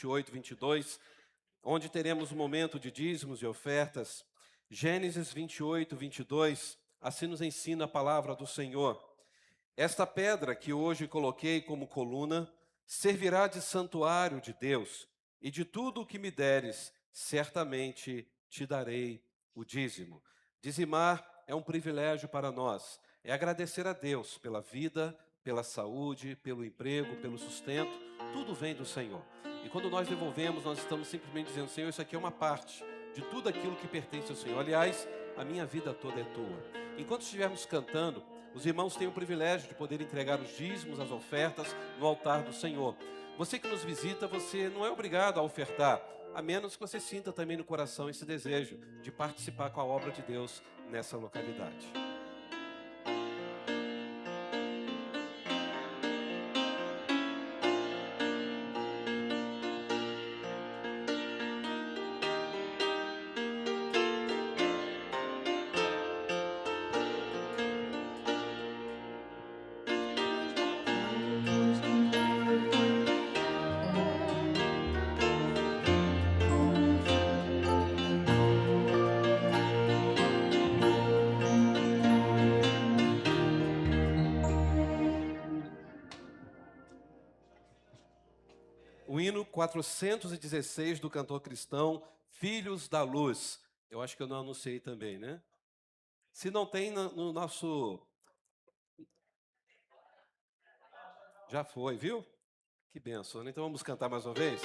28, 22, onde teremos um momento de dízimos e ofertas. Gênesis 28, 22, assim nos ensina a palavra do Senhor. Esta pedra que hoje coloquei como coluna, servirá de santuário de Deus, e de tudo o que me deres, certamente te darei o dízimo. Dizimar é um privilégio para nós, é agradecer a Deus pela vida, pela saúde, pelo emprego, pelo sustento, tudo vem do Senhor. E quando nós devolvemos, nós estamos simplesmente dizendo: Senhor, isso aqui é uma parte de tudo aquilo que pertence ao Senhor. Aliás, a minha vida toda é tua. Enquanto estivermos cantando, os irmãos têm o privilégio de poder entregar os dízimos, as ofertas no altar do Senhor. Você que nos visita, você não é obrigado a ofertar, a menos que você sinta também no coração esse desejo de participar com a obra de Deus nessa localidade. O hino 416 do cantor cristão, Filhos da Luz. Eu acho que eu não anunciei também, né? Se não tem no nosso... Já foi, viu? Que benção, né? Então vamos cantar mais uma vez?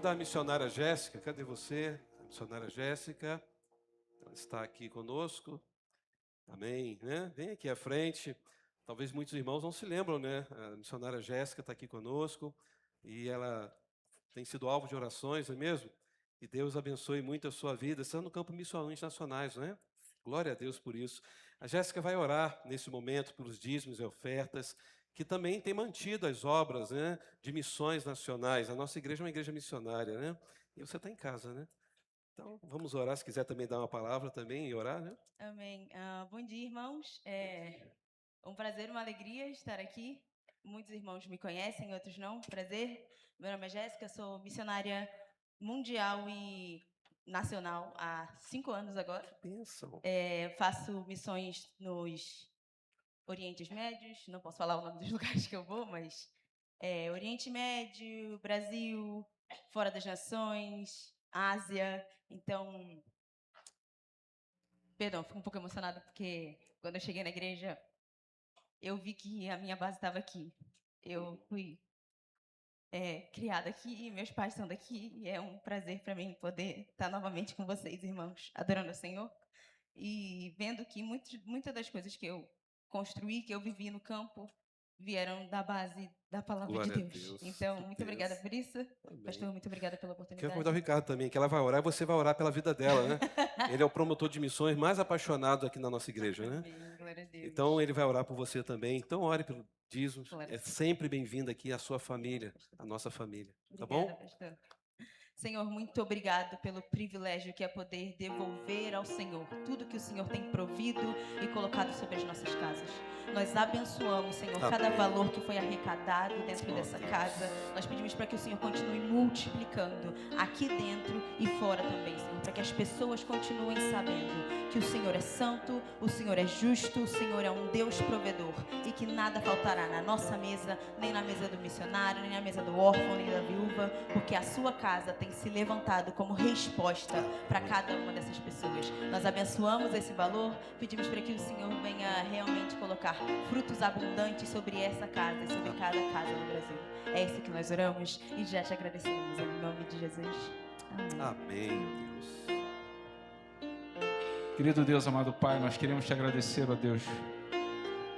A missionária Jéssica, cadê você? A missionária Jéssica, ela está aqui conosco, amém, né? Vem aqui à frente, talvez muitos irmãos não se lembram, né? A missionária Jéssica está aqui conosco e ela tem sido alvo de orações, não é mesmo? E Deus abençoe muito a sua vida, está no campo Missões Nacionais, não é? Glória a Deus por isso. A Jéssica vai orar nesse momento pelos dízimos e ofertas, que também tem mantido as obras, né, de missões nacionais. A nossa igreja é uma igreja missionária, né? E você está em casa, né? Então, vamos orar, se quiser também dar uma palavra também e orar, né? Amém. Bom dia, irmãos. É um prazer, uma alegria estar aqui. Muitos irmãos me conhecem, outros não. Prazer. Meu nome é Jéssica, sou missionária mundial e nacional há 5 anos agora. Bênção. Faço missões nos Orientes Médios, não posso falar o nome dos lugares que eu vou, mas Oriente Médio, Brasil, fora das nações, Ásia. Então, perdão, fico um pouco emocionada porque quando eu cheguei na igreja, eu vi que a minha base estava aqui. Eu fui criada aqui, meus pais são daqui, e é um prazer para mim poder estar novamente com vocês, irmãos, adorando o Senhor e vendo que muitas das coisas que eu construí, que eu vivi no campo, vieram da base da palavra de Glória a Deus. Deus. Então, Que muito obrigada bênção. por isso. Amém. Pastor, muito obrigada pela Quero convidar o oportunidade. Ricardo também, que ela vai orar e você vai orar pela vida dela, né? Ele é o promotor de missões mais apaixonado aqui na nossa igreja, né? Amém, glória a Deus. Então, ele vai orar por você também. Então, ore pelo dízimos. Glória É a Deus. sempre bem-vindo aqui a sua família, a nossa família. Tá Obrigada, bom? pastor. Senhor, muito obrigado pelo privilégio que é poder devolver ao Senhor tudo que o Senhor tem provido e colocado sobre as nossas casas. Nós abençoamos, Senhor, cada Amém. valor que foi arrecadado dentro dessa Deus. casa. Nós pedimos para que o Senhor continue multiplicando aqui dentro e fora também, Senhor, para que as pessoas continuem sabendo que o Senhor é santo, o Senhor é justo, o Senhor é um Deus provedor e que nada faltará na nossa mesa, nem na mesa do missionário, nem na mesa do órfão, nem da viúva, porque a sua casa tem se levantado como resposta para cada uma dessas pessoas. Nós abençoamos esse valor, pedimos para que o Senhor venha realmente colocar frutos abundantes sobre essa casa e sobre cada casa no Brasil. É isso que nós oramos e já te agradecemos em nome de Jesus. Amém. Amém, Deus. Querido Deus, amado Pai, nós queremos te agradecer, ó Deus,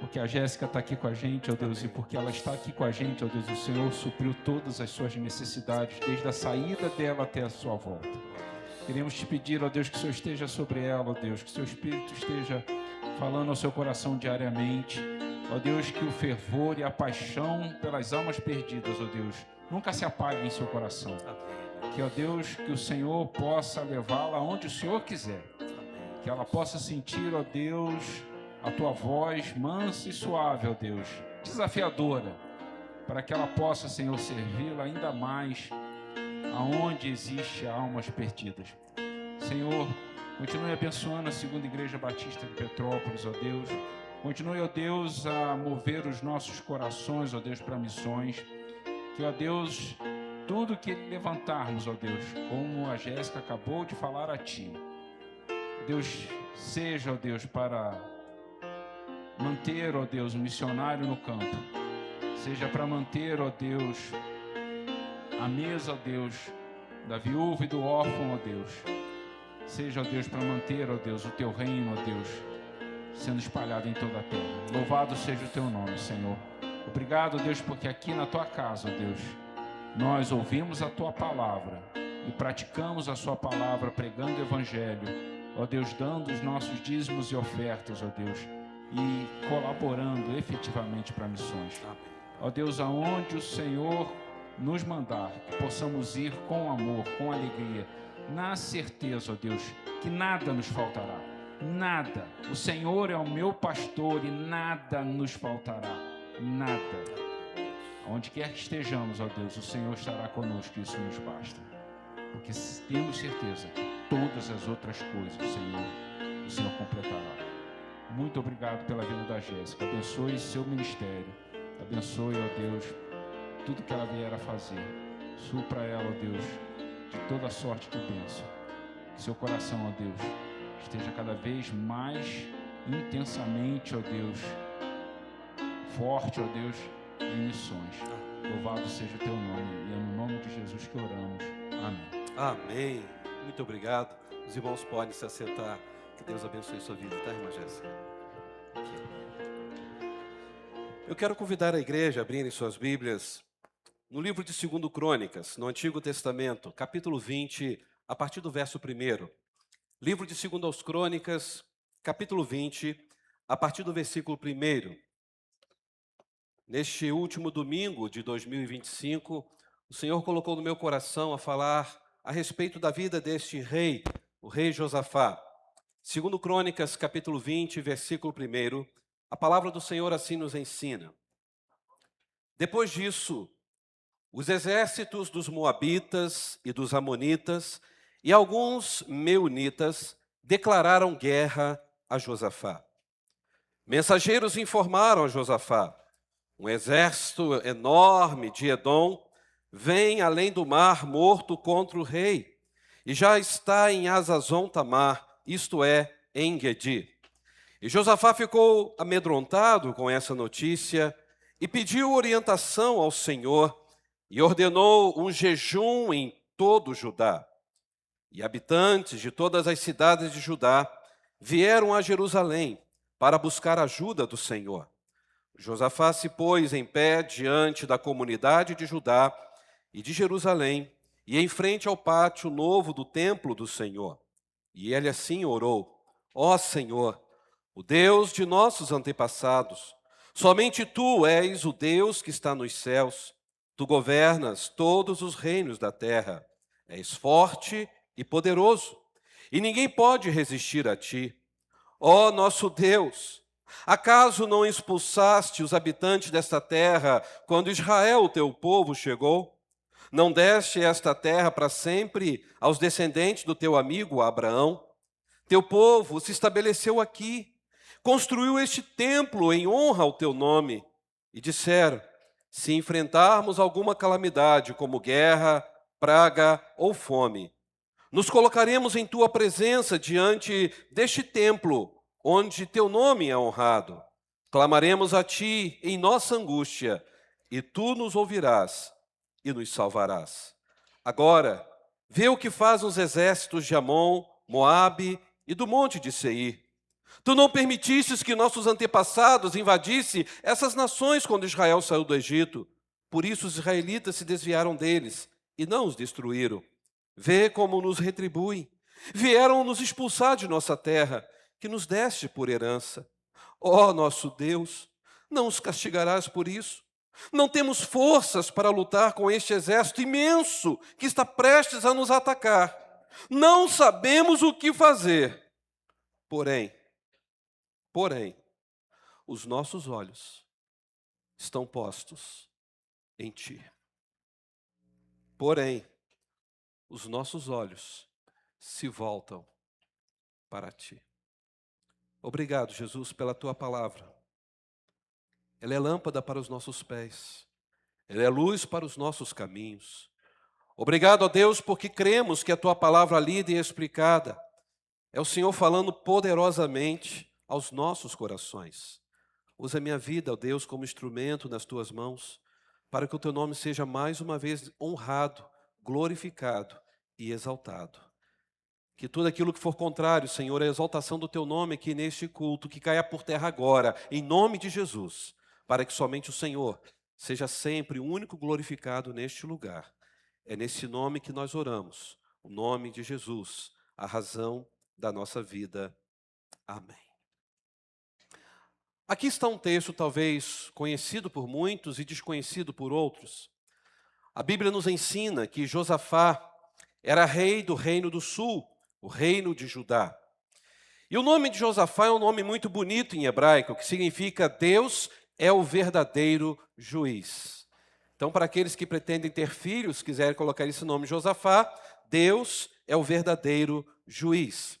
porque a Jéssica está aqui com a gente, ó Deus, e porque ela está aqui com a gente, ó Deus, o Senhor supriu todas as suas necessidades, desde a saída dela até a sua volta. Queremos te pedir, ó Deus, que o Senhor esteja sobre ela, ó Deus, que o seu Espírito esteja falando ao seu coração diariamente, ó Deus, que o fervor e a paixão pelas almas perdidas, ó Deus, nunca se apague em seu coração. Que, ó Deus, que o Senhor possa levá-la aonde o Senhor quiser. Que ela possa sentir, ó Deus, a tua voz mansa e suave, ó Deus, desafiadora, para que ela possa, Senhor, servi-la ainda mais aonde existe almas perdidas. Senhor, continue abençoando a Segunda Igreja Batista de Petrópolis, ó Deus. Continue, ó Deus, a mover os nossos corações, ó Deus, para missões. Que, ó Deus, tudo que levantarmos, ó Deus, como a Jéssica acabou de falar a Ti, Deus, seja, ó Deus, para manter, ó Deus, o missionário no campo. Seja para manter, ó Deus, a mesa, ó Deus, da viúva e do órfão, ó Deus. Seja, ó Deus, para manter, ó Deus, o Teu reino, ó Deus, sendo espalhado em toda a terra. Louvado seja o Teu nome, Senhor. Obrigado, Deus, porque aqui na Tua casa, ó Deus, nós ouvimos a Tua palavra e praticamos a Sua palavra, pregando o Evangelho, ó Deus, dando os nossos dízimos e ofertas, ó Deus, e colaborando efetivamente para missões. Ó Deus, aonde o Senhor nos mandar, que possamos ir com amor, com alegria, na certeza, ó Deus, que nada nos faltará. Nada. O Senhor é o meu pastor e nada nos faltará. Nada. Onde quer que estejamos, ó Deus, o Senhor estará conosco e isso nos basta. Porque temos certeza que todas as outras coisas, Senhor, o Senhor completará. Muito obrigado pela vida da Jéssica. Abençoe seu ministério. Abençoe, ó Deus, tudo que ela vier a fazer. Supra ela, ó Deus, de toda sorte de bênção. Que seu coração, ó Deus, esteja cada vez mais intensamente, ó Deus, forte, ó Deus, em missões. Louvado seja o teu nome. E é no nome de Jesus que oramos. Amém. Amém. Muito obrigado. Os irmãos podem se assentar. Que Deus abençoe a sua vida, tá, irmã Jéssica? Eu quero convidar a igreja a abrirem suas Bíblias no livro de 2 Crônicas, no Antigo Testamento, capítulo 20, a partir do verso 1. Livro de 2 Crônicas, capítulo 20, a partir do versículo 1. Neste último domingo de 2025, o Senhor colocou no meu coração a falar a respeito da vida deste rei, o rei Josafá. Segundo Crônicas, capítulo 20, versículo 1, a palavra do Senhor assim nos ensina. Depois disso, os exércitos dos Moabitas e dos Amonitas e alguns Meunitas declararam guerra a Josafá. Mensageiros informaram a Josafá: um exército enorme de Edom vem além do mar morto contra o rei e já está em Hazazon Tamar, isto é, em Engedi. E Josafá ficou amedrontado com essa notícia e pediu orientação ao Senhor e ordenou um jejum em todo Judá. E habitantes de todas as cidades de Judá vieram a Jerusalém para buscar ajuda do Senhor. Josafá se pôs em pé diante da comunidade de Judá e de Jerusalém e em frente ao pátio novo do templo do Senhor. E ele assim orou: ó Senhor, o Deus de nossos antepassados, somente Tu és o Deus que está nos céus. Tu governas todos os reinos da terra. És forte e poderoso, e ninguém pode resistir a Ti. Ó nosso Deus, acaso não expulsaste os habitantes desta terra quando Israel, Teu povo, chegou? Não deste esta terra para sempre aos descendentes do Teu amigo Abraão? Teu povo se estabeleceu aqui, construiu este templo em honra ao Teu nome. E disseram: se enfrentarmos alguma calamidade, como guerra, praga ou fome, nos colocaremos em Tua presença diante deste templo, onde Teu nome é honrado. Clamaremos a Ti em nossa angústia, e Tu nos ouvirás e nos salvarás. Agora, vê o que fazem os exércitos de Amon, Moabe e do monte de Seir. Tu não permitistes que nossos antepassados invadissem essas nações quando Israel saiu do Egito. Por isso os israelitas se desviaram deles e não os destruíram. Vê como nos retribuem. Vieram nos expulsar de nossa terra, que nos deste por herança. Ó nosso Deus, não os castigarás por isso? Não temos forças para lutar com este exército imenso que está prestes a nos atacar. Não sabemos o que fazer. Porém, os nossos olhos estão postos em Ti. Porém, os nossos olhos se voltam para Ti. Obrigado, Jesus, pela Tua palavra. Ela é lâmpada para os nossos pés. Ela é luz para os nossos caminhos. Obrigado, ó Deus, porque cremos que a Tua palavra lida e explicada é o Senhor falando poderosamente aos nossos corações. Usa a minha vida, ó Deus, como instrumento nas Tuas mãos, para que o Teu nome seja mais uma vez honrado, glorificado e exaltado. Que tudo aquilo que for contrário, Senhor, à exaltação do Teu nome aqui neste culto, que caia por terra agora, em nome de Jesus, para que somente o Senhor seja sempre o único glorificado neste lugar. É nesse nome que nós oramos, o nome de Jesus, a razão da nossa vida. Amém. Aqui está um texto talvez conhecido por muitos e desconhecido por outros. A Bíblia nos ensina que Josafá era rei do reino do sul, o reino de Judá. E o nome de Josafá é um nome muito bonito em hebraico, que significa Deus é o verdadeiro juiz. Então, para aqueles que pretendem ter filhos, quiserem colocar esse nome Josafá, Deus é o verdadeiro juiz.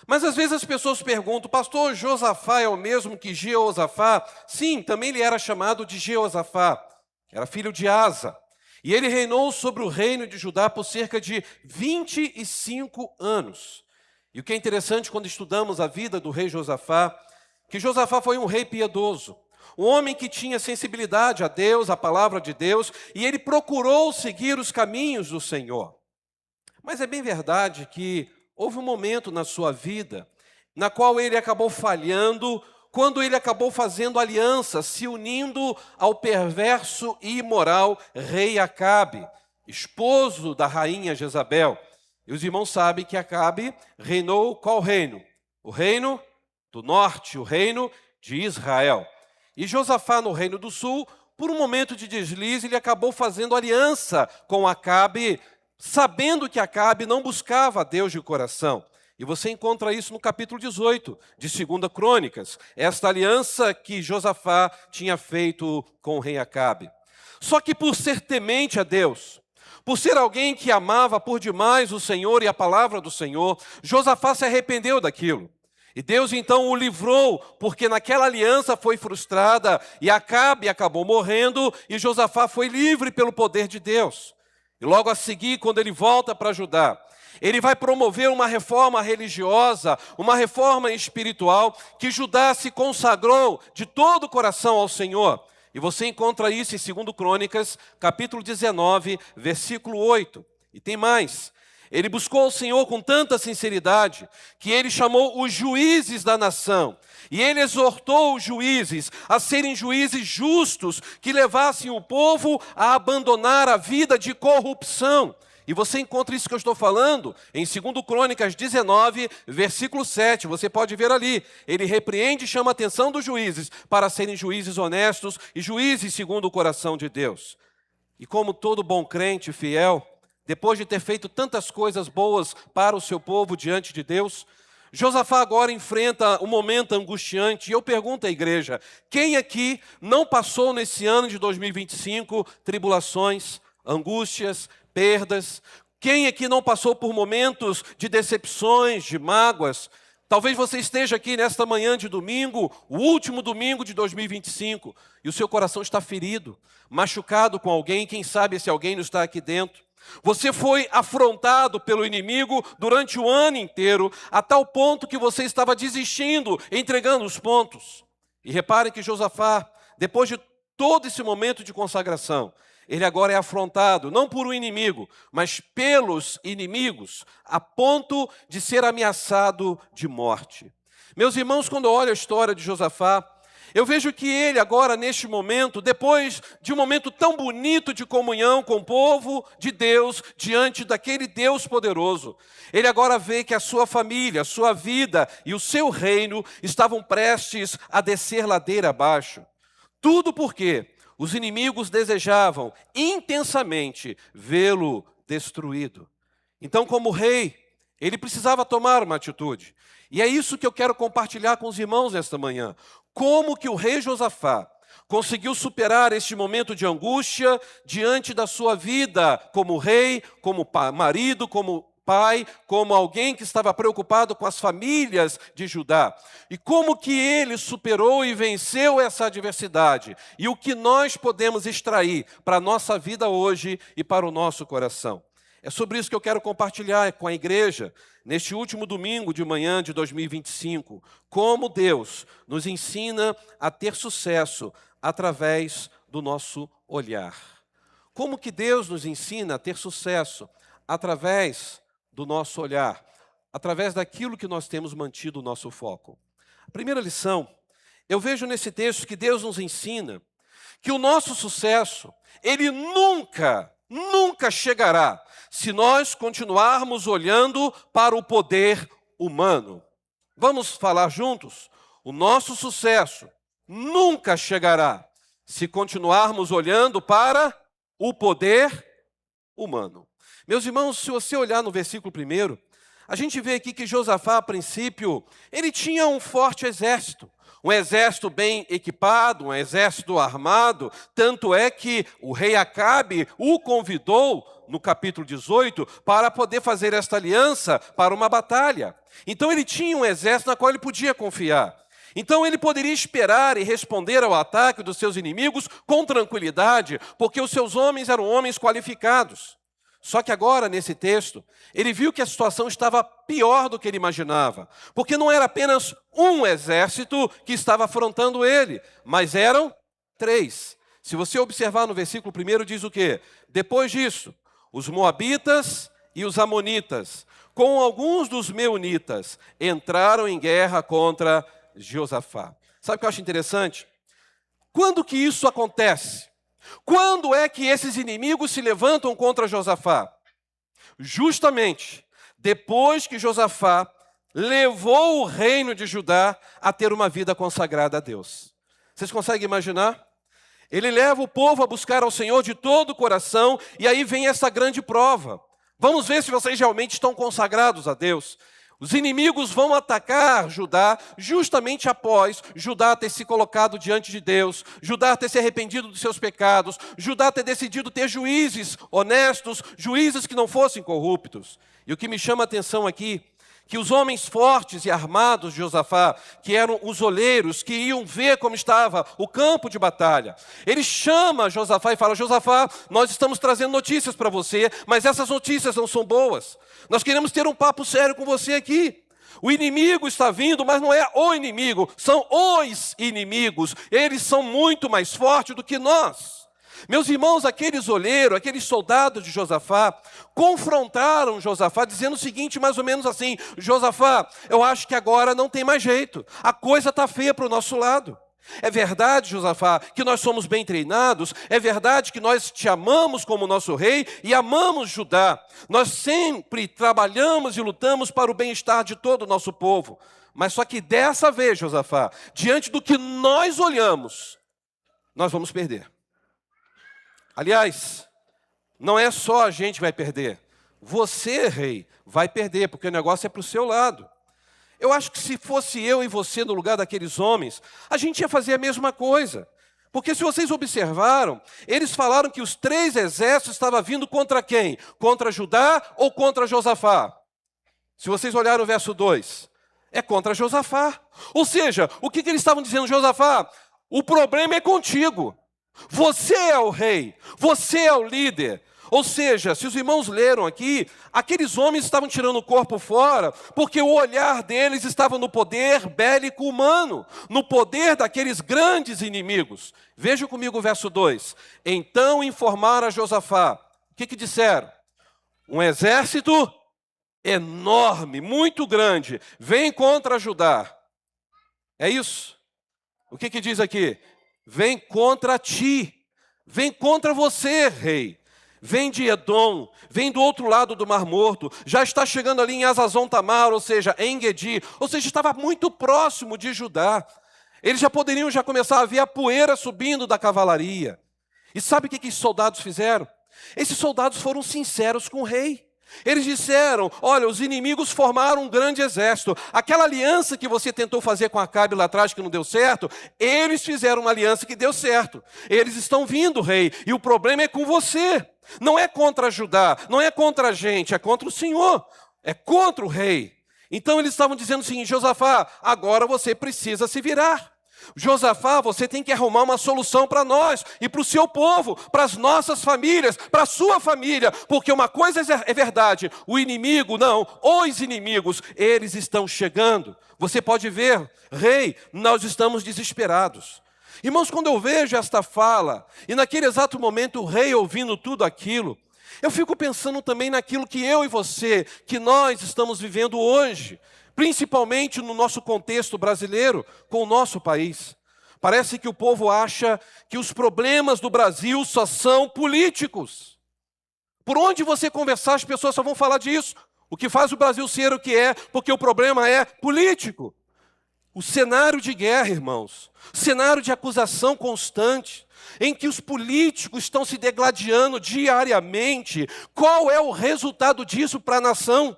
Mas às vezes as pessoas perguntam: pastor, Josafá é o mesmo que Jeosafá? Sim, também ele era chamado de Jeosafá, era filho de Asa. E ele reinou sobre o reino de Judá por cerca de 25 anos. E o que é interessante quando estudamos a vida do rei Josafá, que Josafá foi um rei piedoso, um homem que tinha sensibilidade a Deus, a palavra de Deus, e ele procurou seguir os caminhos do Senhor. Mas é bem verdade que houve um momento na sua vida na qual ele acabou falhando, quando ele acabou fazendo aliança, se unindo ao perverso e imoral rei Acabe, esposo da rainha Jezabel. E os irmãos sabem que Acabe reinou qual reino? O reino do norte, o reino de Israel. E Josafá, no Reino do Sul, por um momento de deslize, ele acabou fazendo aliança com Acabe, sabendo que Acabe não buscava a Deus de coração. E você encontra isso no capítulo 18 de 2 Crônicas, esta aliança que Josafá tinha feito com o rei Acabe. Só que por ser temente a Deus, por ser alguém que amava por demais o Senhor e a palavra do Senhor, Josafá se arrependeu daquilo. E Deus então o livrou, porque naquela aliança foi frustrada, e Acabe acabou morrendo, e Josafá foi livre pelo poder de Deus. E logo a seguir, quando ele volta para Judá, ele vai promover uma reforma religiosa, uma reforma espiritual, que Judá se consagrou de todo o coração ao Senhor. E você encontra isso em 2 Crônicas, capítulo 19, versículo 8. E tem mais. Ele buscou o Senhor com tanta sinceridade, que ele chamou os juízes da nação. E ele exortou os juízes a serem juízes justos, que levassem o povo a abandonar a vida de corrupção. E você encontra isso que eu estou falando em 2 Crônicas 19, versículo 7. Você pode ver ali. Ele repreende e chama a atenção dos juízes para serem juízes honestos e juízes segundo o coração de Deus. E como todo bom crente fiel, depois de ter feito tantas coisas boas para o seu povo diante de Deus, Josafá agora enfrenta um momento angustiante. E eu pergunto à igreja, quem aqui não passou nesse ano de 2025 tribulações, angústias, perdas? Quem aqui não passou por momentos de decepções, de mágoas? Talvez você esteja aqui nesta manhã de domingo, o último domingo de 2025, e o seu coração está ferido, machucado com alguém, quem sabe esse alguém não está aqui dentro. Você foi afrontado pelo inimigo durante o ano inteiro, a tal ponto que você estava desistindo, entregando os pontos. E repare que Josafá, depois de todo esse momento de consagração, ele agora é afrontado, não por um inimigo, mas pelos inimigos, a ponto de ser ameaçado de morte. Meus irmãos, quando eu olho a história de Josafá, eu vejo que ele agora, neste momento, depois de um momento tão bonito de comunhão com o povo de Deus, diante daquele Deus poderoso, ele agora vê que a sua família, a sua vida e o seu reino estavam prestes a descer ladeira abaixo. Tudo porque os inimigos desejavam intensamente vê-lo destruído. Então, como rei, ele precisava tomar uma atitude. E é isso que eu quero compartilhar com os irmãos nesta manhã. Como que o rei Josafá conseguiu superar este momento de angústia diante da sua vida como rei, como marido, como pai, como alguém que estava preocupado com as famílias de Judá. E como que ele superou e venceu essa adversidade. E o que nós podemos extrair para a nossa vida hoje e para o nosso coração. É sobre isso que eu quero compartilhar com a igreja, neste último domingo de manhã de 2025, como Deus nos ensina a ter sucesso através do nosso olhar. Como que Deus nos ensina a ter sucesso através do nosso olhar, através daquilo que nós temos mantido o nosso foco. A primeira lição, eu vejo nesse texto que Deus nos ensina que o nosso sucesso, ele nunca chegará se nós continuarmos olhando para o poder humano. Vamos falar juntos? O nosso sucesso nunca chegará se continuarmos olhando para o poder humano. Meus irmãos, se você olhar no versículo 1, a gente vê aqui que Josafá, a princípio, ele tinha um forte exército. Um exército bem equipado, um exército armado, tanto é que o rei Acabe o convidou, no capítulo 18, para poder fazer esta aliança para uma batalha. Então ele tinha um exército na qual ele podia confiar. Então ele poderia esperar e responder ao ataque dos seus inimigos com tranquilidade, porque os seus homens eram homens qualificados. Só que agora, nesse texto, ele viu que a situação estava pior do que ele imaginava. Porque não era apenas um exército que estava afrontando ele, mas eram 3. Se você observar no versículo 1, diz o quê? Depois disso, os moabitas e os amonitas, com alguns dos meunitas, entraram em guerra contra Josafá. Sabe o que eu acho interessante? Quando que isso acontece? Quando é que esses inimigos se levantam contra Josafá? Justamente depois que Josafá levou o reino de Judá a ter uma vida consagrada a Deus. Vocês conseguem imaginar? Ele leva o povo a buscar ao Senhor de todo o coração, e aí vem essa grande prova. Vamos ver se vocês realmente estão consagrados a Deus. Os inimigos vão atacar Judá justamente após Judá ter se colocado diante de Deus, Judá ter se arrependido dos seus pecados, Judá ter decidido ter juízes honestos, juízes que não fossem corruptos. E o que me chama a atenção aqui, que os homens fortes e armados de Josafá, que eram os olheiros, que iam ver como estava o campo de batalha, ele chama Josafá e fala: Josafá, nós estamos trazendo notícias para você, mas essas notícias não são boas. Nós queremos ter um papo sério com você aqui. O inimigo está vindo, mas não é o inimigo, são os inimigos. Eles são muito mais fortes do que nós. Meus irmãos, aqueles olheiros, aqueles soldados de Josafá, confrontaram Josafá dizendo o seguinte, mais ou menos assim: Josafá, eu acho que agora não tem mais jeito, a coisa está feia para o nosso lado. É verdade, Josafá, que nós somos bem treinados, é verdade que nós te amamos como nosso rei e amamos Judá. Nós sempre trabalhamos e lutamos para o bem-estar de todo o nosso povo. Mas só que dessa vez, Josafá, diante do que nós olhamos, nós vamos perder. Aliás, não é só a gente que vai perder. Você, rei, vai perder, porque o negócio é para o seu lado. Eu acho que se fosse eu e você no lugar daqueles homens, a gente ia fazer a mesma coisa. Porque se vocês observaram, eles falaram que os 3 exércitos estavam vindo contra quem? Contra Judá ou contra Josafá? Se vocês olharem o verso 2, é contra Josafá. Ou seja, o que eles estavam dizendo? Josafá, o problema é contigo. Você é o rei, você é o líder. Ou seja, se os irmãos leram aqui, aqueles homens estavam tirando o corpo fora, porque o olhar deles estava no poder bélico humano, no poder daqueles grandes inimigos. Veja comigo o verso 2. Então informaram a Josafá. O que disseram? Um exército enorme, muito grande, vem contra Judá. É isso? O que diz aqui? Vem contra ti, vem contra você, rei. Vem de Edom, vem do outro lado do Mar Morto, já está chegando ali em Azazon Tamar, ou seja, em Gedi, ou seja, estava muito próximo de Judá. Eles já poderiam começar a ver a poeira subindo da cavalaria. E sabe o que os soldados fizeram? Esses soldados foram sinceros com o rei. Eles disseram: olha, os inimigos formaram um grande exército. Aquela aliança que você tentou fazer com Acabe lá atrás que não deu certo, eles fizeram uma aliança que deu certo. Eles estão vindo, rei, e o problema é com você. Não é contra Judá, não é contra a gente, é contra o Senhor, é contra o rei. Então eles estavam dizendo o seguinte: Josafá, agora você precisa se virar. Josafá, você tem que arrumar uma solução para nós e para o seu povo, para as nossas famílias, para a sua família, porque uma coisa é verdade, o inimigo não, os inimigos, eles estão chegando. Você pode ver, rei, nós estamos desesperados. Irmãos, quando eu vejo esta fala, e naquele exato momento o rei ouvindo tudo aquilo, eu fico pensando também naquilo que eu e você, que nós estamos vivendo hoje, principalmente no nosso contexto brasileiro, com o nosso país. Parece que o povo acha que os problemas do Brasil só são políticos. Por onde você conversar, as pessoas só vão falar disso. O que faz o Brasil ser o que é, porque o problema é político. O cenário de guerra, irmãos, cenário de acusação constante, em que os políticos estão se degladiando diariamente. Qual é o resultado disso para a nação?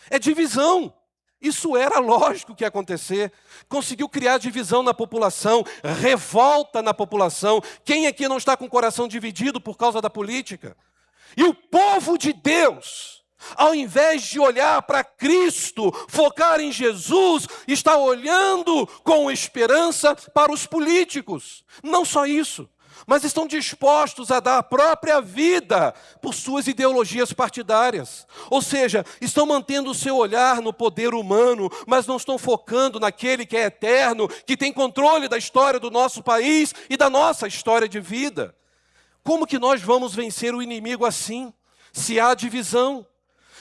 É divisão. Isso era lógico que ia acontecer. Conseguiu criar divisão na população, revolta na população. Quem aqui não está com o coração dividido por causa da política? E o povo de Deus, ao invés de olhar para Cristo, focar em Jesus, está olhando com esperança para os políticos. Não só isso, mas estão dispostos a dar a própria vida por suas ideologias partidárias. Ou seja, estão mantendo o seu olhar no poder humano, mas não estão focando naquele que é eterno, que tem controle da história do nosso país e da nossa história de vida. Como que nós vamos vencer o inimigo assim, se há divisão?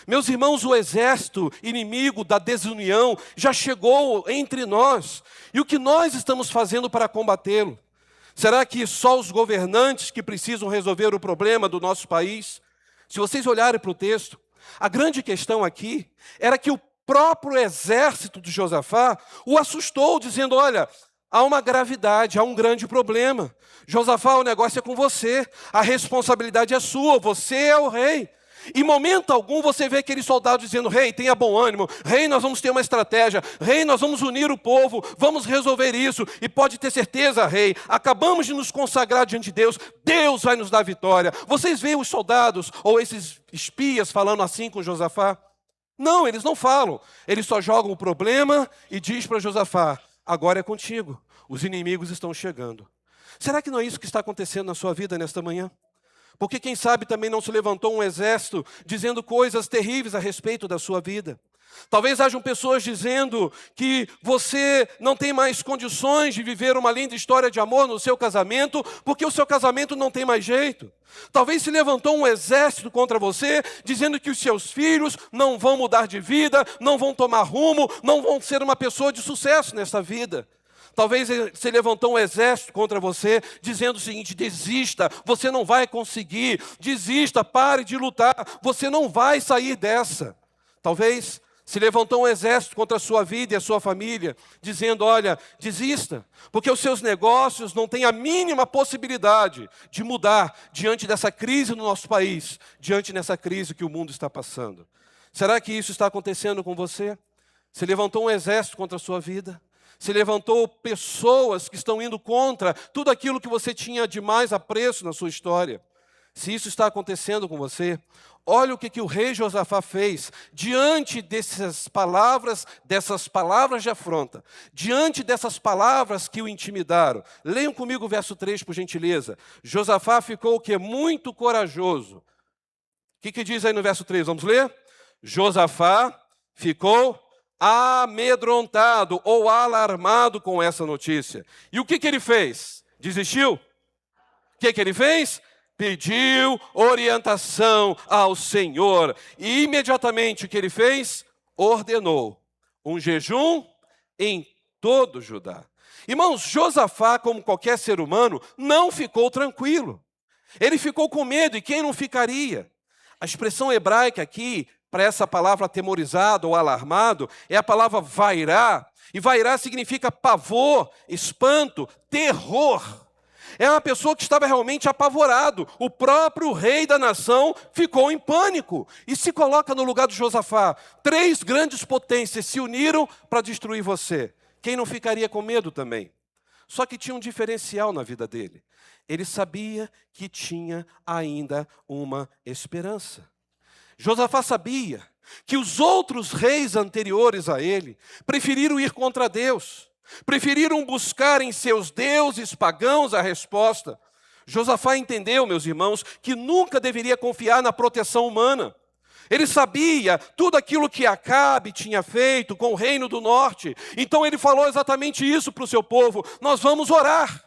Meus irmãos, o exército inimigo da desunião já chegou entre nós. E o que nós estamos fazendo para combatê-lo? Será que só os governantes que precisam resolver o problema do nosso país? Se vocês olharem para o texto, a grande questão aqui era que o próprio exército de Josafá o assustou, dizendo: olha, há uma gravidade, há um grande problema. Josafá, o negócio é com você, a responsabilidade é sua, você é o rei. Em momento algum você vê aquele soldado dizendo: rei, tenha bom ânimo, rei, nós vamos ter uma estratégia, rei, nós vamos unir o povo, vamos resolver isso, e pode ter certeza, rei, acabamos de nos consagrar diante de Deus, Deus vai nos dar vitória. Vocês veem os soldados, ou esses espias falando assim com Josafá? Não, eles não falam, eles só jogam o problema e diz para Josafá: agora é contigo, os inimigos estão chegando. Será que não é isso que está acontecendo na sua vida nesta manhã? Porque quem sabe também não se levantou um exército dizendo coisas terríveis a respeito da sua vida. Talvez hajam pessoas dizendo que você não tem mais condições de viver uma linda história de amor no seu casamento, porque o seu casamento não tem mais jeito. Talvez se levantou um exército contra você, dizendo que os seus filhos não vão mudar de vida, não vão tomar rumo, não vão ser uma pessoa de sucesso nesta vida. Talvez se levantou um exército contra você, dizendo o seguinte: desista, você não vai conseguir, desista, pare de lutar, você não vai sair dessa. Talvez se levantou um exército contra a sua vida e a sua família, dizendo: olha, desista, porque os seus negócios não têm a mínima possibilidade de mudar diante dessa crise no nosso país, diante dessa crise que o mundo está passando. Será que isso está acontecendo com você? Se levantou um exército contra a sua vida? Se levantou pessoas que estão indo contra tudo aquilo que você tinha de mais apreço na sua história? Se isso está acontecendo com você, olha o que o rei Josafá fez diante dessas palavras de afronta, diante dessas palavras que o intimidaram. Leiam comigo o verso 3, por gentileza. Josafá ficou o quê? Muito corajoso. O que diz aí no verso 3? Vamos ler? Josafá ficou amedrontado ou alarmado com essa notícia. E o que ele fez? Desistiu? O que ele fez? Pediu orientação ao Senhor. E imediatamente o que ele fez? Ordenou um jejum em todo Judá. Irmãos, Josafá, como qualquer ser humano, não ficou tranquilo. Ele ficou com medo, e quem não ficaria? A expressão hebraica aqui, para essa palavra atemorizado ou alarmado, é a palavra vairá. E vairá significa pavor, espanto, terror. É uma pessoa que estava realmente apavorado. O próprio rei da nação ficou em pânico. E se coloca no lugar de Josafá. 3 grandes potências se uniram para destruir você. Quem não ficaria com medo também? Só que tinha um diferencial na vida dele. Ele sabia que tinha ainda uma esperança. Josafá sabia que os outros reis anteriores a ele preferiram ir contra Deus, preferiram buscar em seus deuses pagãos a resposta. Josafá entendeu, meus irmãos, que nunca deveria confiar na proteção humana. Ele sabia tudo aquilo que Acabe tinha feito com o reino do norte. Então ele falou exatamente isso para o seu povo: nós vamos orar.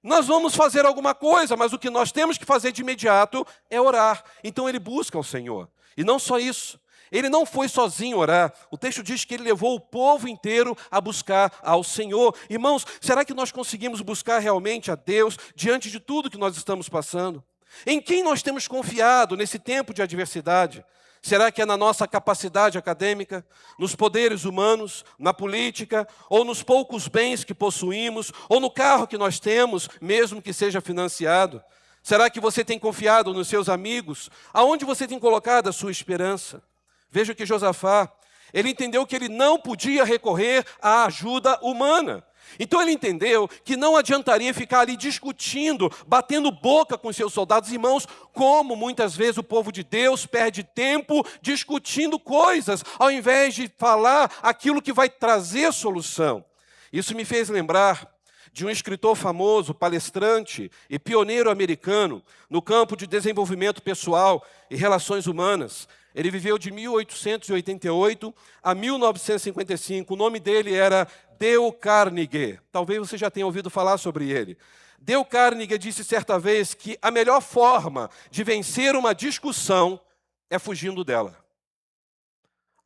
Nós vamos fazer alguma coisa, mas o que nós temos que fazer de imediato é orar. Então ele busca o Senhor. E não só isso, ele não foi sozinho orar. O texto diz que ele levou o povo inteiro a buscar ao Senhor. Irmãos, será que nós conseguimos buscar realmente a Deus diante de tudo que nós estamos passando? Em quem nós temos confiado nesse tempo de adversidade? Será que é na nossa capacidade acadêmica, nos poderes humanos, na política, ou nos poucos bens que possuímos, ou no carro que nós temos, mesmo que seja financiado? Será que você tem confiado nos seus amigos? Aonde você tem colocado a sua esperança? Veja que Josafá, ele entendeu que ele não podia recorrer à ajuda humana. Então ele entendeu que não adiantaria ficar ali discutindo, batendo boca com seus soldados. Irmãos, como muitas vezes o povo de Deus perde tempo discutindo coisas, ao invés de falar aquilo que vai trazer solução. Isso me fez lembrar de um escritor famoso, palestrante e pioneiro americano no campo de desenvolvimento pessoal e relações humanas. Ele viveu de 1888 a 1955. O nome dele era Dale Carnegie. Talvez você já tenha ouvido falar sobre ele. Dale Carnegie disse certa vez que a melhor forma de vencer uma discussão é fugindo dela.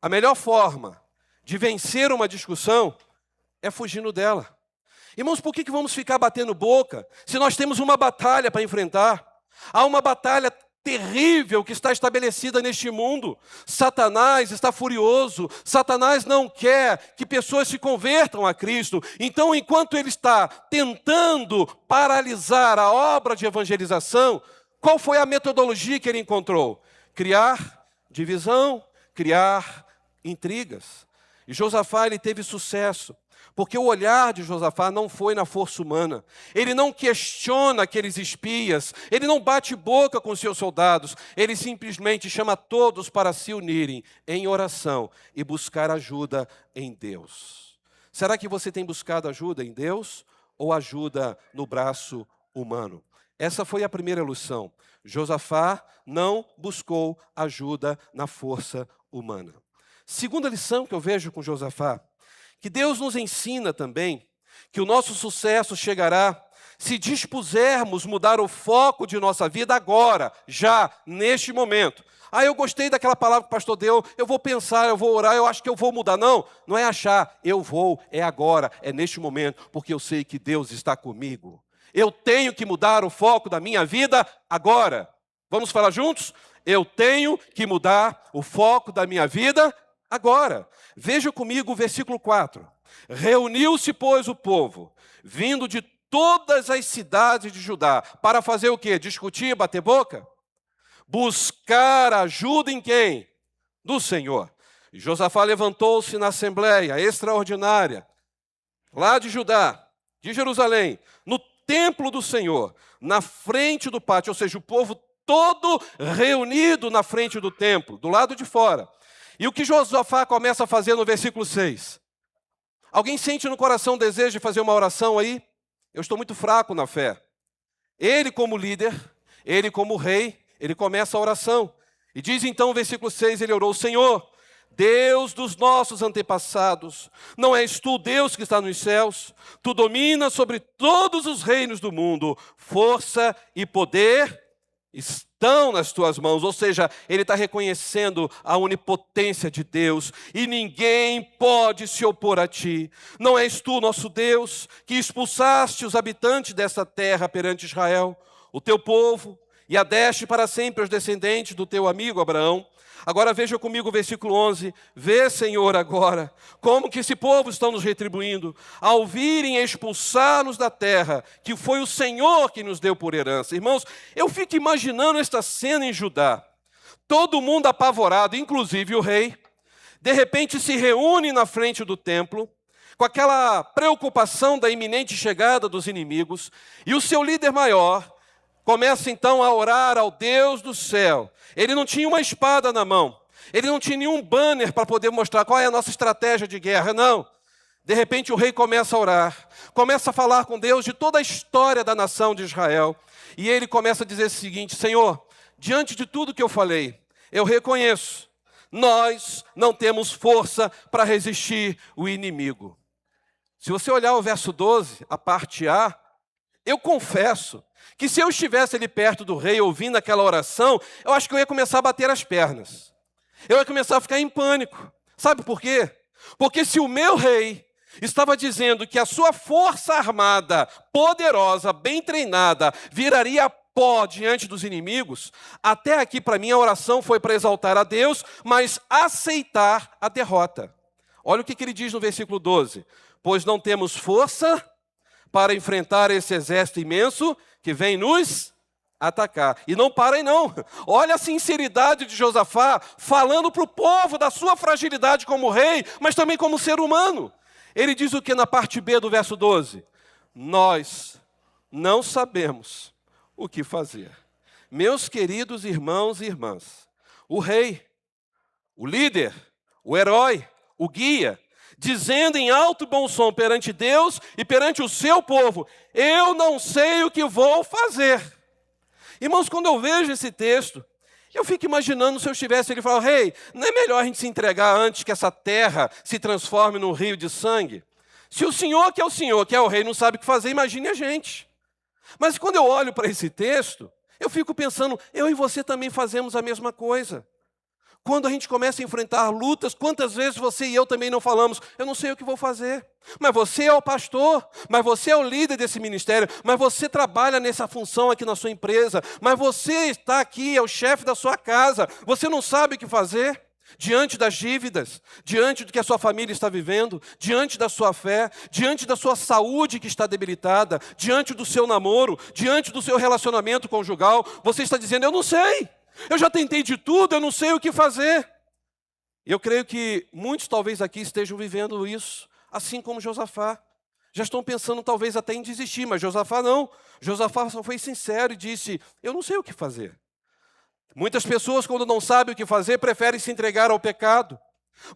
A melhor forma de vencer uma discussão é fugindo dela. Irmãos, por que vamos ficar batendo boca se nós temos uma batalha para enfrentar? Há uma batalha terrível que está estabelecida neste mundo. Satanás está furioso. Satanás não quer que pessoas se convertam a Cristo. Então, enquanto ele está tentando paralisar a obra de evangelização, qual foi a metodologia que ele encontrou? Criar divisão, criar intrigas. E Josafá, ele teve sucesso, porque o olhar de Josafá não foi na força humana. Ele não questiona aqueles espias, ele não bate boca com seus soldados, ele simplesmente chama todos para se unirem em oração e buscar ajuda em Deus. Será que você tem buscado ajuda em Deus ou ajuda no braço humano? Essa foi a primeira lição. Josafá não buscou ajuda na força humana. Segunda lição que eu vejo com Josafá, que Deus nos ensina também que o nosso sucesso chegará se dispusermos mudar o foco de nossa vida agora, já, neste momento. Eu gostei daquela palavra que o pastor deu, eu vou pensar, eu vou orar, eu acho que eu vou mudar. Não, não é achar, eu vou, é agora, é neste momento, porque eu sei que Deus está comigo. Eu tenho que mudar o foco da minha vida agora. Vamos falar juntos? Eu tenho que mudar o foco da minha vida agora. Veja comigo o versículo 4. Reuniu-se, pois, o povo, vindo de todas as cidades de Judá, para fazer o quê? Discutir, bater boca? Buscar ajuda em quem? Do Senhor. E Josafá levantou-se na assembleia extraordinária, lá de Judá, de Jerusalém, no templo do Senhor, na frente do pátio, ou seja, o povo todo reunido na frente do templo, do lado de fora. E o que Josafá começa a fazer no versículo 6? Alguém sente no coração o desejo de fazer uma oração aí? Eu estou muito fraco na fé. Ele como líder, ele como rei, ele começa a oração. E diz então o versículo 6, ele orou: Senhor, Deus dos nossos antepassados, não és tu Deus que está nos céus? Tu dominas sobre todos os reinos do mundo, força e poder estão nas tuas mãos. Ou seja, ele está reconhecendo a onipotência de Deus, e ninguém pode se opor a ti. Não és tu, nosso Deus, que expulsaste os habitantes dessa terra perante Israel, o teu povo, e a deste para sempre os descendentes do teu amigo Abraão? Agora veja comigo o versículo 11. Vê, Senhor, agora, como que esse povo está nos retribuindo, ao virem expulsar-nos da terra, que foi o Senhor que nos deu por herança. Irmãos, eu fico imaginando esta cena em Judá. Todo mundo apavorado, inclusive o rei, de repente se reúne na frente do templo, com aquela preocupação da iminente chegada dos inimigos, e o seu líder maior começa então a orar ao Deus do céu. Ele não tinha uma espada na mão, ele não tinha nenhum banner para poder mostrar qual é a nossa estratégia de guerra, não. De repente o rei começa a orar, começa a falar com Deus de toda a história da nação de Israel, e ele começa a dizer o seguinte: Senhor, diante de tudo que eu falei, eu reconheço, nós não temos força para resistir o inimigo. Se você olhar o verso 12, a parte A, eu confesso que se eu estivesse ali perto do rei, ouvindo aquela oração, eu acho que eu ia começar a bater as pernas. Eu ia começar a ficar em pânico. Sabe por quê? Porque se o meu rei estava dizendo que a sua força armada, poderosa, bem treinada, viraria pó diante dos inimigos, até aqui para mim a oração foi para exaltar a Deus, mas aceitar a derrota. Olha o que ele diz no versículo 12. Pois não temos força para enfrentar esse exército imenso que vem nos atacar. E não parem não. Olha a sinceridade de Josafá, falando para o povo da sua fragilidade como rei, mas também como ser humano. Ele diz o que na parte B do verso 12? Nós não sabemos o que fazer. Meus queridos irmãos e irmãs, o rei, o líder, o herói, o guia, dizendo em alto e bom som perante Deus e perante o seu povo: eu não sei o que vou fazer. Irmãos, quando eu vejo esse texto, eu fico imaginando se eu estivesse ali e falar: rei, não é melhor a gente se entregar antes que essa terra se transforme num rio de sangue? Se o Senhor, que é o rei, não sabe o que fazer, imagine a gente. Mas quando eu olho para esse texto, eu fico pensando, eu e você também fazemos a mesma coisa. Quando a gente começa a enfrentar lutas, quantas vezes você e eu também não falamos, eu não sei o que vou fazer. Mas você é o pastor, mas você é o líder desse ministério, mas você trabalha nessa função aqui na sua empresa, mas você está aqui, é o chefe da sua casa, você não sabe o que fazer? Diante das dívidas, diante do que a sua família está vivendo, diante da sua fé, diante da sua saúde que está debilitada, diante do seu namoro, diante do seu relacionamento conjugal, você está dizendo, eu não sei, eu já tentei de tudo, eu não sei o que fazer. Eu creio que muitos talvez aqui estejam vivendo isso, assim como Josafá. Já estão pensando talvez até em desistir, mas Josafá não. Josafá só foi sincero e disse, eu não sei o que fazer. Muitas pessoas, quando não sabem o que fazer, preferem se entregar ao pecado.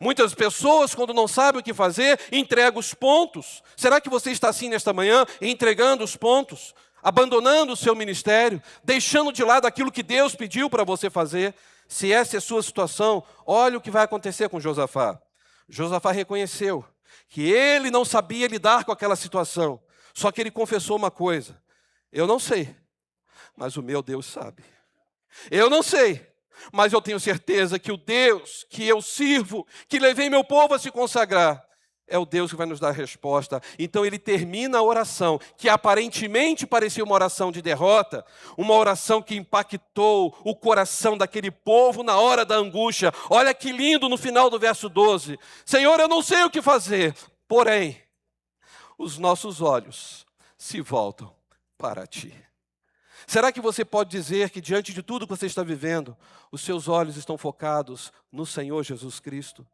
Muitas pessoas, quando não sabem o que fazer, entregam os pontos. Será que você está assim nesta manhã, entregando os pontos, abandonando o seu ministério, deixando de lado aquilo que Deus pediu para você fazer? Se essa é a sua situação, olha o que vai acontecer com Josafá. Josafá reconheceu que ele não sabia lidar com aquela situação, só que ele confessou uma coisa, eu não sei, mas o meu Deus sabe. Eu não sei, mas eu tenho certeza que o Deus que eu sirvo, que levei meu povo a se consagrar, é o Deus que vai nos dar a resposta. Então ele termina a oração, que aparentemente parecia uma oração de derrota, uma oração que impactou o coração daquele povo na hora da angústia. Olha que lindo no final do verso 12. Senhor, eu não sei o que fazer, porém, os nossos olhos se voltam para ti. Será que você pode dizer que diante de tudo que você está vivendo, os seus olhos estão focados no Senhor Jesus Cristo?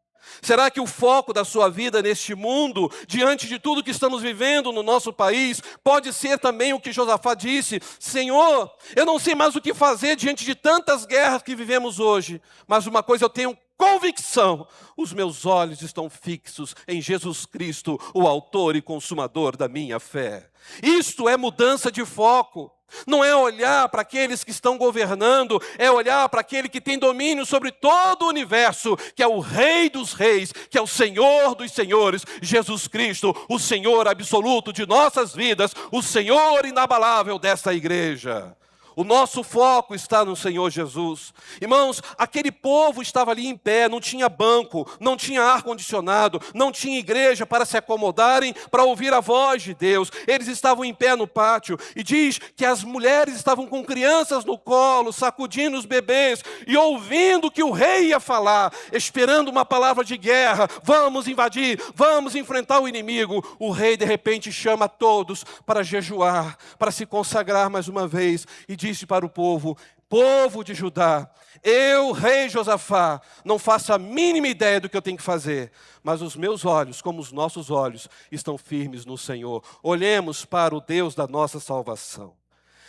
Será que o foco da sua vida neste mundo, diante de tudo que estamos vivendo no nosso país, pode ser também o que Josafá disse? Senhor, eu não sei mais o que fazer diante de tantas guerras que vivemos hoje, mas uma coisa eu tenho convicção, os meus olhos estão fixos em Jesus Cristo, o autor e consumador da minha fé. Isto é mudança de foco. Não é olhar para aqueles que estão governando, é olhar para aquele que tem domínio sobre todo o universo, que é o Rei dos Reis, que é o Senhor dos Senhores, Jesus Cristo, o Senhor absoluto de nossas vidas, o Senhor inabalável desta igreja. O nosso foco está no Senhor Jesus. Irmãos, aquele povo estava ali em pé, não tinha banco, não tinha ar-condicionado, não tinha igreja para se acomodarem, para ouvir a voz de Deus. Eles estavam em pé no pátio e diz que as mulheres estavam com crianças no colo, sacudindo os bebês e ouvindo que o rei ia falar, esperando uma palavra de guerra. Vamos invadir, vamos enfrentar o inimigo. O rei de repente chama todos para jejuar, para se consagrar mais uma vez e disse para o povo, povo de Judá, eu, rei Josafá, não faço a mínima ideia do que eu tenho que fazer, mas os meus olhos, como os nossos olhos, estão firmes no Senhor. Olhemos para o Deus da nossa salvação.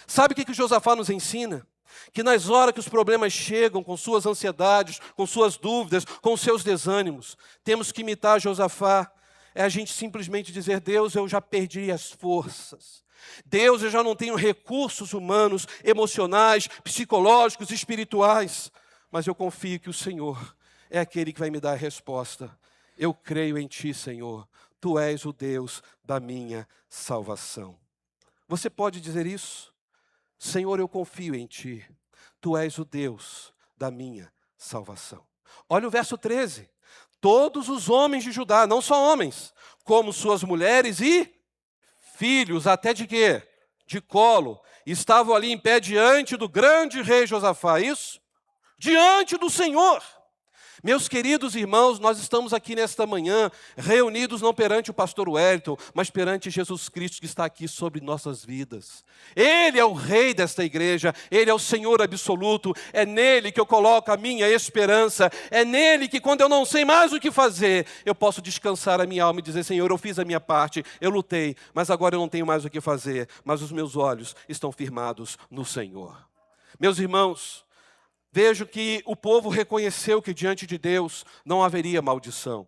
Sabe o que Josafá nos ensina? Que nas horas que os problemas chegam, com suas ansiedades, com suas dúvidas, com seus desânimos, temos que imitar Josafá. É a gente simplesmente dizer, Deus, eu já perdi as forças. Deus, eu já não tenho recursos humanos, emocionais, psicológicos, espirituais, mas eu confio que o Senhor é aquele que vai me dar a resposta. Eu creio em Ti, Senhor, Tu és o Deus da minha salvação. Você pode dizer isso? Senhor, eu confio em Ti, Tu és o Deus da minha salvação. Olha o verso 13. Todos os homens de Judá, não só homens, como suas mulheres e filhos, até de quê? De colo, estavam ali em pé diante do grande rei Josafá, isso? Diante do Senhor. Meus queridos irmãos, nós estamos aqui nesta manhã, reunidos não perante o pastor Wellington, mas perante Jesus Cristo que está aqui sobre nossas vidas. Ele é o rei desta igreja, Ele é o Senhor absoluto, é nele que eu coloco a minha esperança, é nele que quando eu não sei mais o que fazer, eu posso descansar a minha alma e dizer, Senhor, eu fiz a minha parte, eu lutei, mas agora eu não tenho mais o que fazer, mas os meus olhos estão firmados no Senhor. Meus irmãos, vejo que o povo reconheceu que diante de Deus não haveria maldição.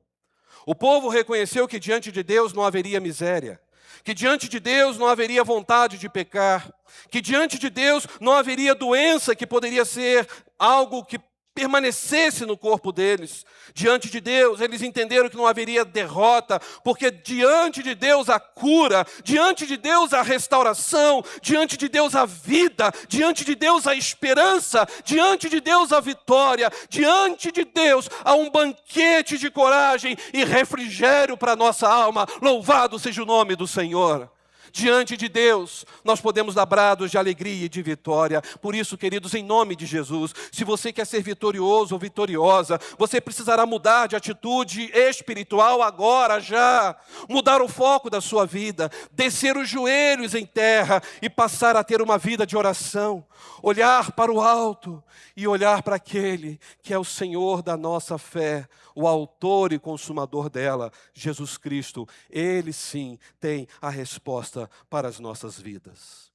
O povo reconheceu que diante de Deus não haveria miséria. Que diante de Deus não haveria vontade de pecar. Que diante de Deus não haveria doença que poderia ser algo que permanecesse no corpo deles. Diante de Deus, eles entenderam que não haveria derrota, porque diante de Deus a cura, diante de Deus a restauração, diante de Deus a vida, diante de Deus a esperança, diante de Deus a vitória, diante de Deus há um banquete de coragem e refrigério para a nossa alma. Louvado seja o nome do Senhor. Diante de Deus, nós podemos dar brados de alegria e de vitória. Por isso, queridos, em nome de Jesus, se você quer ser vitorioso ou vitoriosa, você precisará mudar de atitude espiritual agora, já. Mudar o foco da sua vida, descer os joelhos em terra e passar a ter uma vida de oração. Olhar para o alto e olhar para aquele que é o Senhor da nossa fé, o autor e consumador dela, Jesus Cristo. Ele sim tem a resposta para as nossas vidas.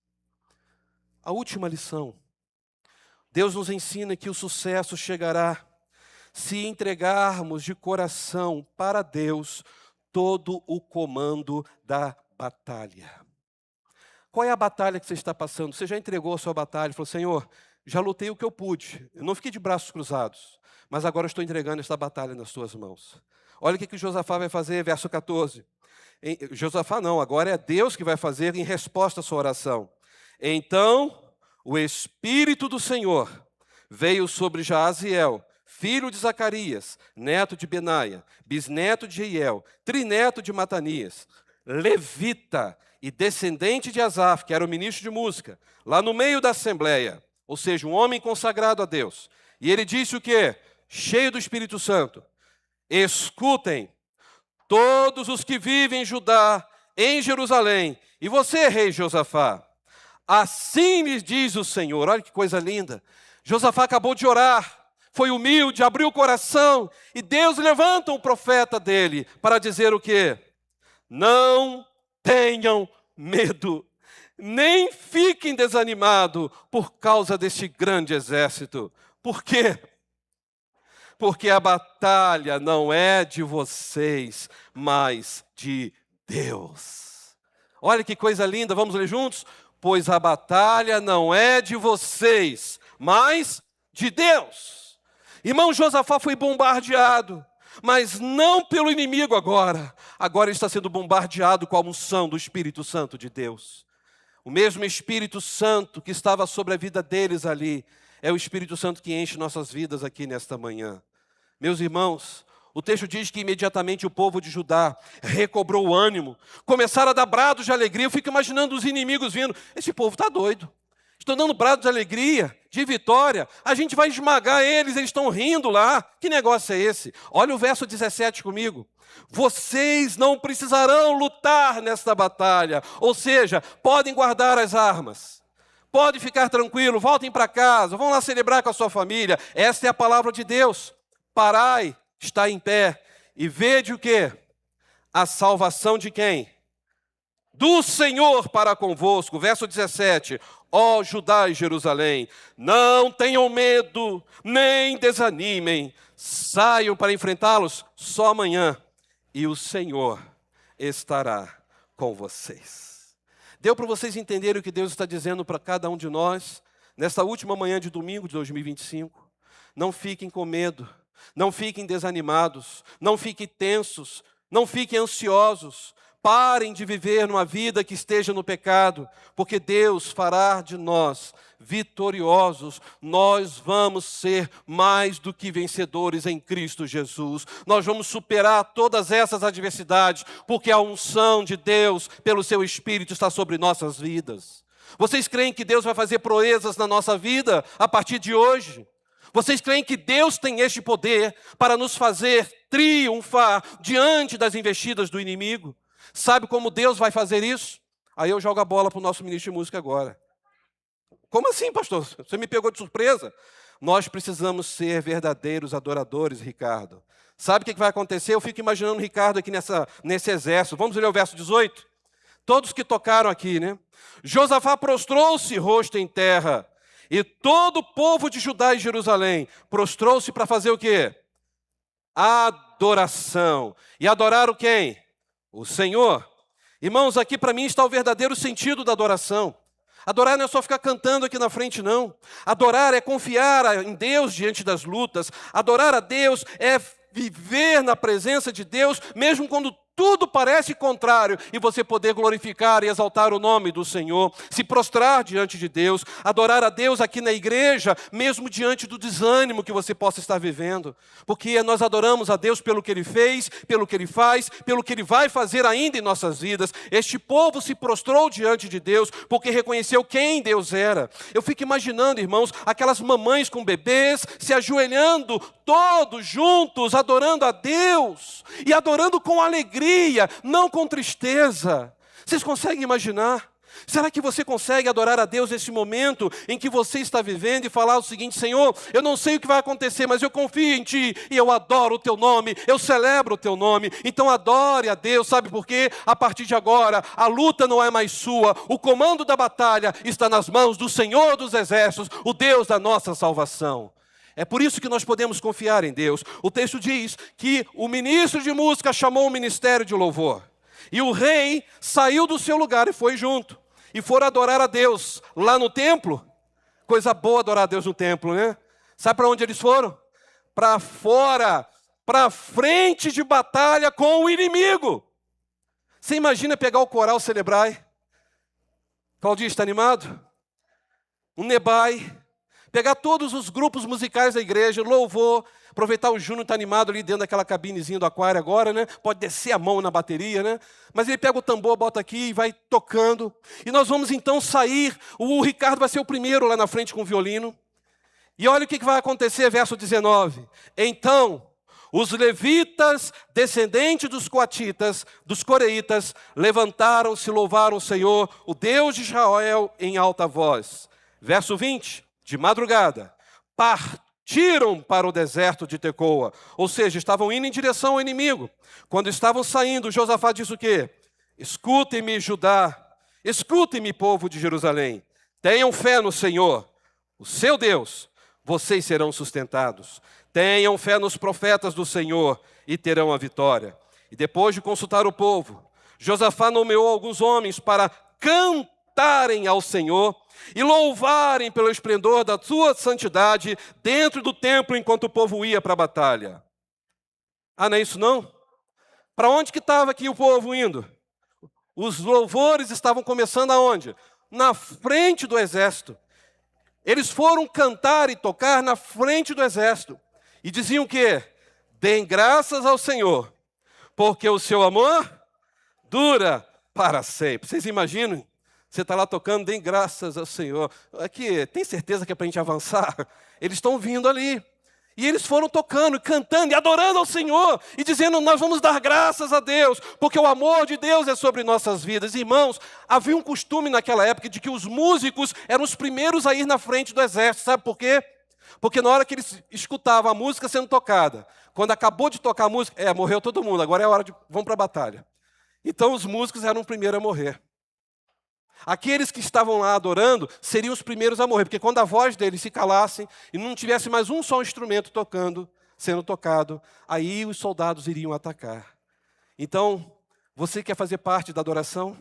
A última lição. Deus nos ensina que o sucesso chegará se entregarmos de coração para Deus todo o comando da batalha. Qual é a batalha que você está passando? Você já entregou a sua batalha? Falou, Senhor, já lutei o que eu pude. Eu não fiquei de braços cruzados. Mas agora eu estou entregando esta batalha nas tuas mãos. Olha o que Josafá vai fazer, verso 14. Josafá não, agora é Deus que vai fazer em resposta à sua oração. Então, o Espírito do Senhor veio sobre Jaaziel, filho de Zacarias, neto de Benaia, bisneto de Jeiel, trineto de Matanias, levita e descendente de Asaf, que era o ministro de música, lá no meio da assembleia, ou seja, um homem consagrado a Deus. E ele disse o quê? Cheio do Espírito Santo: escutem, todos os que vivem em Judá, em Jerusalém, e você, rei Josafá, assim lhes diz o Senhor. Olha que coisa linda. Josafá acabou de orar, foi humilde, abriu o coração, e Deus levanta um profeta dele para dizer o quê? Não tenham medo, nem fiquem desanimados por causa deste grande exército. Por quê? Porque a batalha não é de vocês, mas de Deus. Olha que coisa linda, vamos ler juntos? Pois a batalha não é de vocês, mas de Deus. Irmão, Josafá foi bombardeado, mas não pelo inimigo agora. Agora ele está sendo bombardeado com a unção do Espírito Santo de Deus. O mesmo Espírito Santo que estava sobre a vida deles ali, é o Espírito Santo que enche nossas vidas aqui nesta manhã. Meus irmãos, o texto diz que imediatamente o povo de Judá recobrou o ânimo, começaram a dar brados de alegria. Eu fico imaginando os inimigos vindo. Esse povo está doido. Estão dando brados de alegria, de vitória. A gente vai esmagar eles estão rindo lá. Que negócio é esse? Olha o verso 17 comigo. Vocês não precisarão lutar nesta batalha. Ou seja, podem guardar as armas. Pode ficar tranquilo, voltem para casa, vão lá celebrar com a sua família. Esta é a palavra de Deus. Parai, está em pé, e vede o quê? A salvação de quem? Do Senhor para convosco. Verso 17. Ó Judá e Jerusalém, não tenham medo, nem desanimem. Saiam para enfrentá-los só amanhã, e o Senhor estará com vocês. Deu para vocês entenderem o que Deus está dizendo para cada um de nós, nesta última manhã de domingo de 2025? Não fiquem com medo, não fiquem desanimados, não fiquem tensos, não fiquem ansiosos. Parem de viver numa vida que esteja no pecado, porque Deus fará de nós vitoriosos. Nós vamos ser mais do que vencedores em Cristo Jesus. Nós vamos superar todas essas adversidades, porque a unção de Deus, pelo seu Espírito, está sobre nossas vidas. Vocês creem que Deus vai fazer proezas na nossa vida a partir de hoje? Vocês creem que Deus tem este poder para nos fazer triunfar diante das investidas do inimigo? Sabe como Deus vai fazer isso? Aí eu jogo a bola para o nosso ministro de música agora. Como assim, pastor? Você me pegou de surpresa? Nós precisamos ser verdadeiros adoradores, Ricardo. Sabe o que vai acontecer? Eu fico imaginando o Ricardo aqui nesse exército. Vamos ler o verso 18? Todos que tocaram aqui, né? Josafá prostrou-se rosto em terra, e todo o povo de Judá e Jerusalém prostrou-se para fazer o quê? Adoração. E adoraram quem? O Senhor. Irmãos, aqui para mim está o verdadeiro sentido da adoração. Adorar não é só ficar cantando aqui na frente, não. Adorar é confiar em Deus diante das lutas. Adorar a Deus é viver na presença de Deus, mesmo quando tudo parece contrário, e você poder glorificar e exaltar o nome do Senhor, se prostrar diante de Deus, adorar a Deus aqui na igreja, mesmo diante do desânimo que você possa estar vivendo, porque nós adoramos a Deus pelo que Ele fez, pelo que Ele faz, pelo que Ele vai fazer ainda em nossas vidas. Este povo se prostrou diante de Deus, porque reconheceu quem Deus era. Eu fico imaginando, irmãos, aquelas mamães com bebês, se ajoelhando todos juntos, adorando a Deus, e adorando com alegria, não com tristeza. Vocês conseguem imaginar? Será que você consegue adorar a Deus nesse momento em que você está vivendo e falar o seguinte: Senhor, eu não sei o que vai acontecer, mas eu confio em Ti e eu adoro o Teu nome, eu celebro o Teu nome. Então adore a Deus, sabe por quê? A partir de agora, a luta não é mais sua, o comando da batalha está nas mãos do Senhor dos Exércitos, o Deus da nossa salvação. É por isso que nós podemos confiar em Deus. O texto diz que o ministro de música chamou o ministério de louvor. E o rei saiu do seu lugar e foi junto. E foram adorar a Deus lá no templo. Coisa boa adorar a Deus no templo, né? Sabe para onde eles foram? Para fora, para frente de batalha com o inimigo. Você imagina pegar o coral Celebrai? Claudinho, está animado? Um Nebai. Pegar todos os grupos musicais da igreja, louvor, aproveitar o Júnior está animado ali dentro daquela cabinezinha do aquário agora, né? Pode descer a mão na bateria, né? Mas ele pega o tambor, bota aqui e vai tocando. E nós vamos então sair, o Ricardo vai ser o primeiro lá na frente com o violino. E olha o que vai acontecer, verso 19. Então, os levitas, descendentes dos coatitas, dos coreitas, levantaram-se e louvaram o Senhor, o Deus de Israel, em alta voz. Verso 20. De madrugada, partiram para o deserto de Tecoa. Ou seja, estavam indo em direção ao inimigo. Quando estavam saindo, Josafá disse o quê? Escutem-me, Judá. Escutem-me, povo de Jerusalém. Tenham fé no Senhor, o seu Deus. Vocês serão sustentados. Tenham fé nos profetas do Senhor e terão a vitória. E depois de consultar o povo, Josafá nomeou alguns homens para cantarem ao Senhor e louvarem pelo esplendor da sua santidade dentro do templo enquanto o povo ia para a batalha. Ah, não é isso não? Para onde que estava aqui o povo indo? Os louvores estavam começando aonde? Na frente do exército. Eles foram cantar e tocar na frente do exército. E diziam o quê? Deem graças ao Senhor, porque o seu amor dura para sempre. Vocês imaginam? Você está lá tocando, deem graças ao Senhor. Aqui, tem certeza que é para a gente avançar? Eles estão vindo ali. E eles foram tocando, cantando e adorando ao Senhor. E dizendo, nós vamos dar graças a Deus, porque o amor de Deus é sobre nossas vidas. Irmãos, havia um costume naquela época de que os músicos eram os primeiros a ir na frente do exército. Sabe por quê? Porque na hora que eles escutavam a música sendo tocada, quando acabou de tocar a música, morreu todo mundo, agora é a hora de, vamos para a batalha. Então os músicos eram os primeiros a morrer. Aqueles que estavam lá adorando seriam os primeiros a morrer, porque quando a voz deles se calassem e não tivesse mais um só instrumento tocando, sendo tocado, aí os soldados iriam atacar. Então, você quer fazer parte da adoração?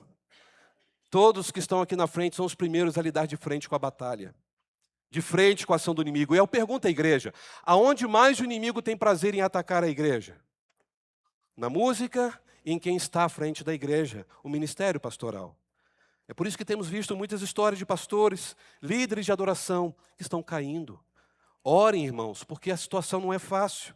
Todos que estão aqui na frente são os primeiros a lidar de frente com a batalha, de frente com a ação do inimigo. E eu pergunto à igreja, aonde mais o inimigo tem prazer em atacar a igreja? Na música e em quem está à frente da igreja, o ministério pastoral. É por isso que temos visto muitas histórias de pastores, líderes de adoração, que estão caindo. Orem, irmãos, porque a situação não é fácil.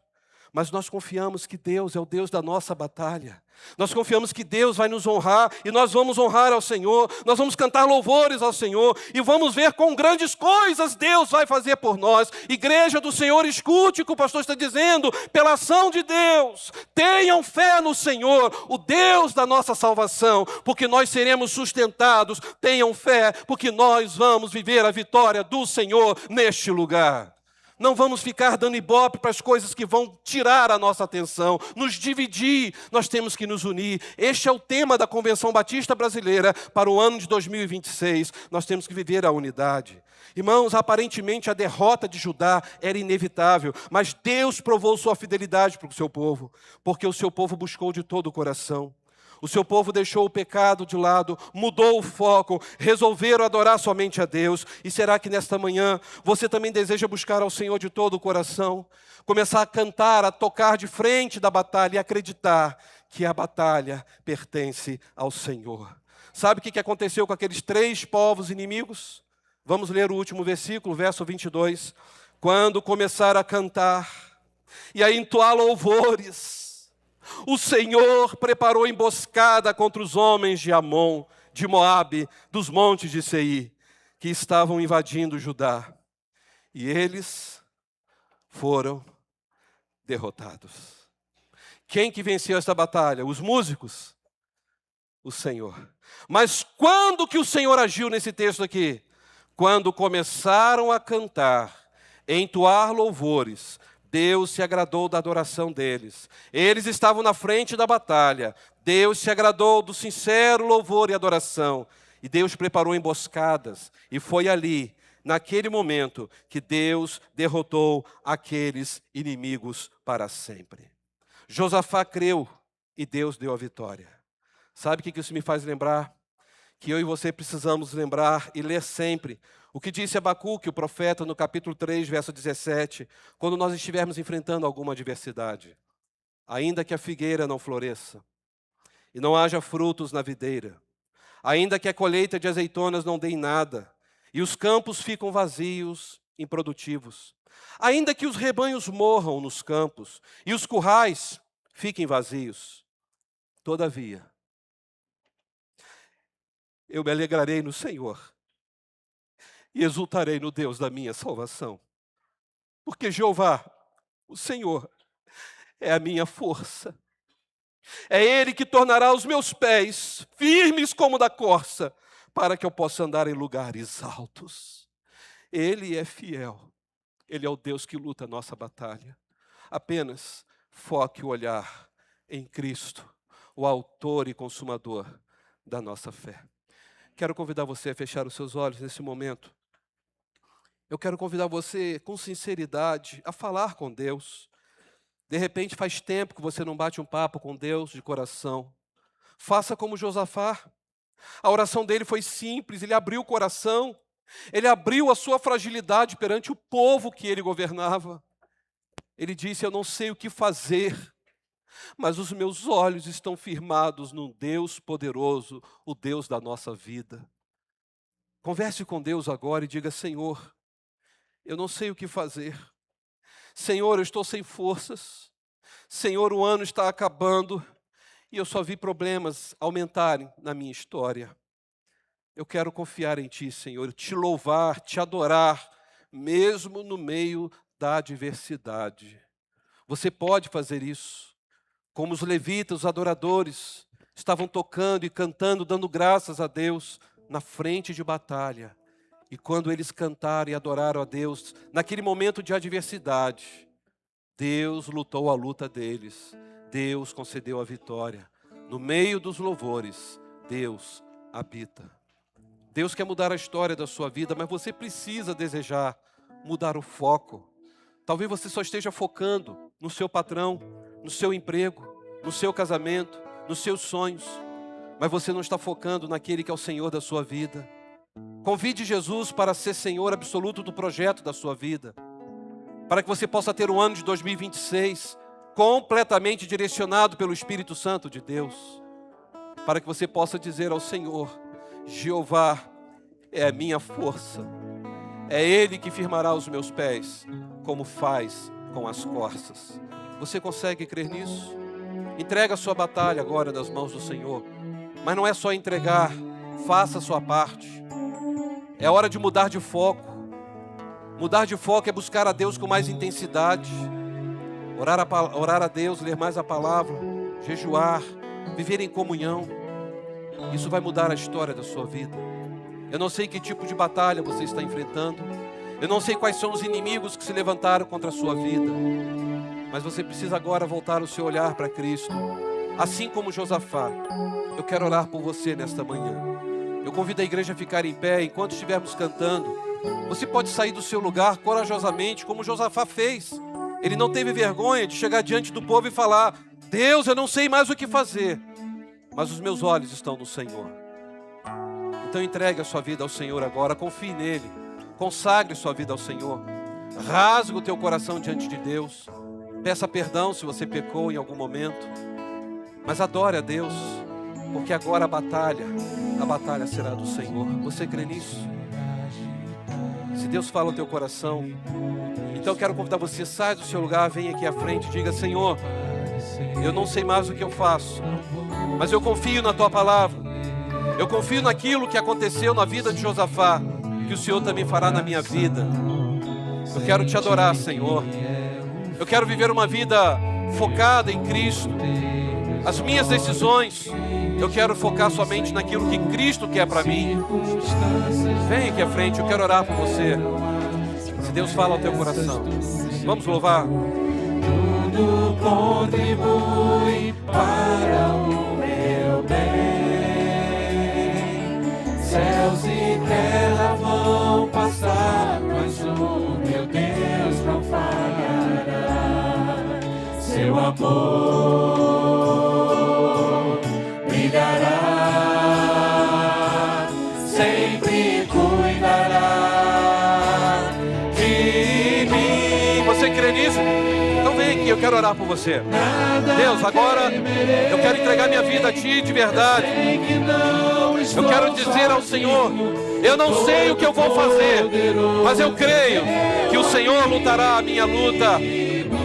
Mas nós confiamos que Deus é o Deus da nossa batalha. Nós confiamos que Deus vai nos honrar e nós vamos honrar ao Senhor. Nós vamos cantar louvores ao Senhor e vamos ver quão grandes coisas Deus vai fazer por nós. Igreja do Senhor, escute o que o pastor está dizendo. Pela ação de Deus, tenham fé no Senhor, o Deus da nossa salvação, porque nós seremos sustentados. Tenham fé, porque nós vamos viver a vitória do Senhor neste lugar. Não vamos ficar dando ibope para as coisas que vão tirar a nossa atenção, nos dividir, nós temos que nos unir. Este é o tema da Convenção Batista Brasileira para o ano de 2026. Nós temos que viver a unidade. Irmãos, aparentemente a derrota de Judá era inevitável, mas Deus provou sua fidelidade para o seu povo, porque o seu povo buscou de todo o coração. O seu povo deixou o pecado de lado, mudou o foco, resolveram adorar somente a Deus. E será que nesta manhã você também deseja buscar ao Senhor de todo o coração? Começar a cantar, a tocar de frente da batalha e acreditar que a batalha pertence ao Senhor. Sabe o que aconteceu com aqueles 3 povos inimigos? Vamos ler o último versículo, verso 22. Quando começaram a cantar e a entoar louvores, o Senhor preparou emboscada contra os homens de Amon, de Moabe, dos montes de Seir, que estavam invadindo Judá. E eles foram derrotados. Quem que venceu esta batalha? Os músicos? O Senhor. Mas quando que o Senhor agiu nesse texto aqui? Quando começaram a cantar, entoar louvores, Deus se agradou da adoração deles. Eles estavam na frente da batalha. Deus se agradou do sincero louvor e adoração. E Deus preparou emboscadas. E foi ali, naquele momento, que Deus derrotou aqueles inimigos para sempre. Josafá creu e Deus deu a vitória. Sabe o que isso me faz lembrar? Que eu e você precisamos lembrar e ler sempre o que disse Abacuque, o profeta, no capítulo 3, verso 17, quando nós estivermos enfrentando alguma adversidade. Ainda que a figueira não floresça, e não haja frutos na videira, ainda que a colheita de azeitonas não dê em nada, e os campos ficam vazios, improdutivos, ainda que os rebanhos morram nos campos, e os currais fiquem vazios, todavia, eu me alegrarei no Senhor, e exultarei no Deus da minha salvação. Porque Jeová, o Senhor, é a minha força. É Ele que tornará os meus pés firmes como da corça, para que eu possa andar em lugares altos. Ele é fiel. Ele é o Deus que luta a nossa batalha. Apenas foque o olhar em Cristo, o autor e consumador da nossa fé. Quero convidar você a fechar os seus olhos nesse momento. Eu quero convidar você, com sinceridade, a falar com Deus. De repente, faz tempo que você não bate um papo com Deus de coração. Faça como Josafá. A oração dele foi simples, ele abriu o coração. Ele abriu a sua fragilidade perante o povo que ele governava. Ele disse, eu não sei o que fazer, mas os meus olhos estão firmados num Deus poderoso, o Deus da nossa vida. Converse com Deus agora e diga, Senhor, eu não sei o que fazer. Senhor, eu estou sem forças. Senhor, o ano está acabando e eu só vi problemas aumentarem na minha história. Eu quero confiar em Ti, Senhor, te louvar, te adorar, mesmo no meio da adversidade. Você pode fazer isso. Como os levitas, os adoradores, estavam tocando e cantando, dando graças a Deus na frente de batalha. E quando eles cantaram e adoraram a Deus, naquele momento de adversidade, Deus lutou a luta deles. Deus concedeu a vitória. No meio dos louvores, Deus habita. Deus quer mudar a história da sua vida, mas você precisa desejar mudar o foco. Talvez você só esteja focando no seu patrão, no seu emprego, no seu casamento, nos seus sonhos, mas você não está focando naquele que é o Senhor da sua vida. Convide Jesus para ser Senhor absoluto do projeto da sua vida, para que você possa ter um ano de 2026 completamente direcionado pelo Espírito Santo de Deus, para que você possa dizer ao Senhor, Jeová é a minha força, é Ele que firmará os meus pés, como faz com as corças. Você consegue crer nisso? Entrega a sua batalha agora nas mãos do Senhor, mas não é só entregar, faça a sua parte. É hora de mudar de foco. Mudar de foco é buscar a Deus com mais intensidade. Orar a Deus, ler mais a palavra, jejuar, viver em comunhão. Isso vai mudar a história da sua vida. Eu não sei que tipo de batalha você está enfrentando. Eu não sei quais são os inimigos que se levantaram contra a sua vida. Mas você precisa agora voltar o seu olhar para Cristo. Assim como Josafá, eu quero orar por você nesta manhã. Eu convido a igreja a ficar em pé enquanto estivermos cantando. Você pode sair do seu lugar corajosamente, como Josafá fez. Ele não teve vergonha de chegar diante do povo e falar, Deus, eu não sei mais o que fazer. mas os meus olhos estão no Senhor. Então entregue a sua vida ao Senhor agora, confie nele, consagre sua vida ao Senhor, rasgue o teu coração diante de Deus, peça perdão se você pecou em algum momento, mas adore a Deus, porque agora a batalha será do Senhor. Você crê nisso? Se Deus fala ao teu coração, então eu quero convidar você, sai do seu lugar, vem aqui à frente e diga: Senhor, eu não sei mais o que eu faço, mas eu confio na tua palavra, eu confio naquilo que aconteceu na vida de Josafá, que o Senhor também fará na minha vida. Eu quero te adorar, Senhor, eu quero viver uma vida focada em Cristo. As minhas decisões, eu quero focar somente naquilo que Cristo quer para mim. Vem aqui à frente, eu quero orar por você. Se Deus fala ao teu coração, vamos louvar. Tudo contribui para o meu bem. Céus e terra vão passar, mas o meu Deus não falhará. Seu amor brilhará, sempre cuidará de mim. Você crê nisso? Então vem aqui, eu quero orar por você. Deus, agora eu quero entregar minha vida a Ti de verdade. Eu quero dizer ao Senhor, eu não sei o que eu vou fazer, mas eu creio que o Senhor lutará a minha luta.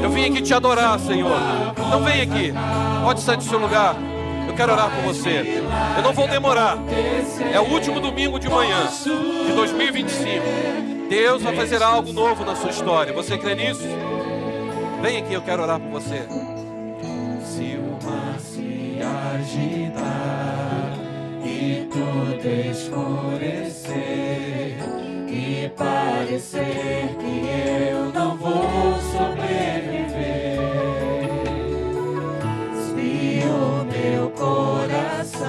Eu vim aqui te adorar, Senhor. Então vem aqui, pode sair do seu lugar. Eu quero orar por você. Eu não vou demorar. É o último domingo de manhã de 2025. Deus vai fazer algo novo na sua história. Você crê nisso? Vem aqui, eu quero orar por você. Se o mar se agitar e tudo escurecer e parecer que eu não vou sobreviver, se o meu coração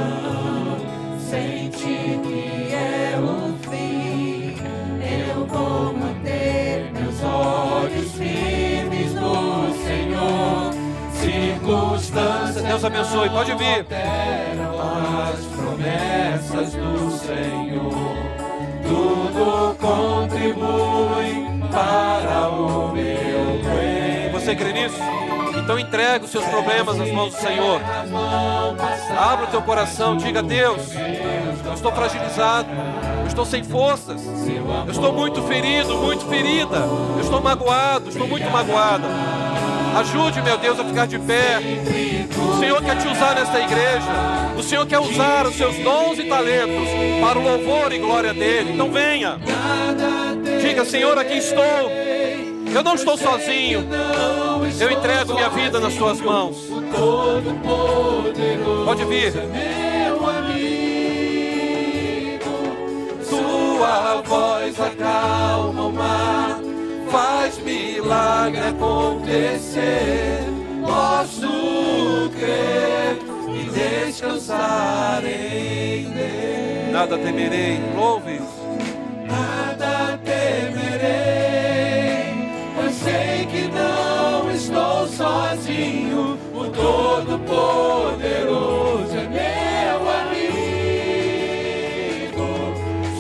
sente que é o fim, eu vou manter meus olhos firmes no Senhor. Circunstâncias, Deus abençoe, pode vir. As promessas do Senhor, tudo contribui para o meu bem. Você crê nisso? Então entrega os seus problemas nas mãos do Senhor. Abra o teu coração, diga: Deus, eu estou fragilizado, eu estou sem forças, eu estou muito ferido, muito ferida, eu estou magoado, estou muito magoada. Ajude, meu Deus, a ficar de pé. O Senhor quer te usar nesta igreja. O Senhor quer usar os seus dons e talentos para o louvor e glória dEle. Então venha. Diga: Senhor, aqui estou. Eu não estou sozinho. Eu entrego minha vida nas suas mãos. Pode vir. Tua voz acalma o mar, faz milagre acontecer. Posso crer e descansar em Deus. Nada temerei. Louve. Nada temerei, pois sei que não estou sozinho. O Todo-Poderoso é meu amigo.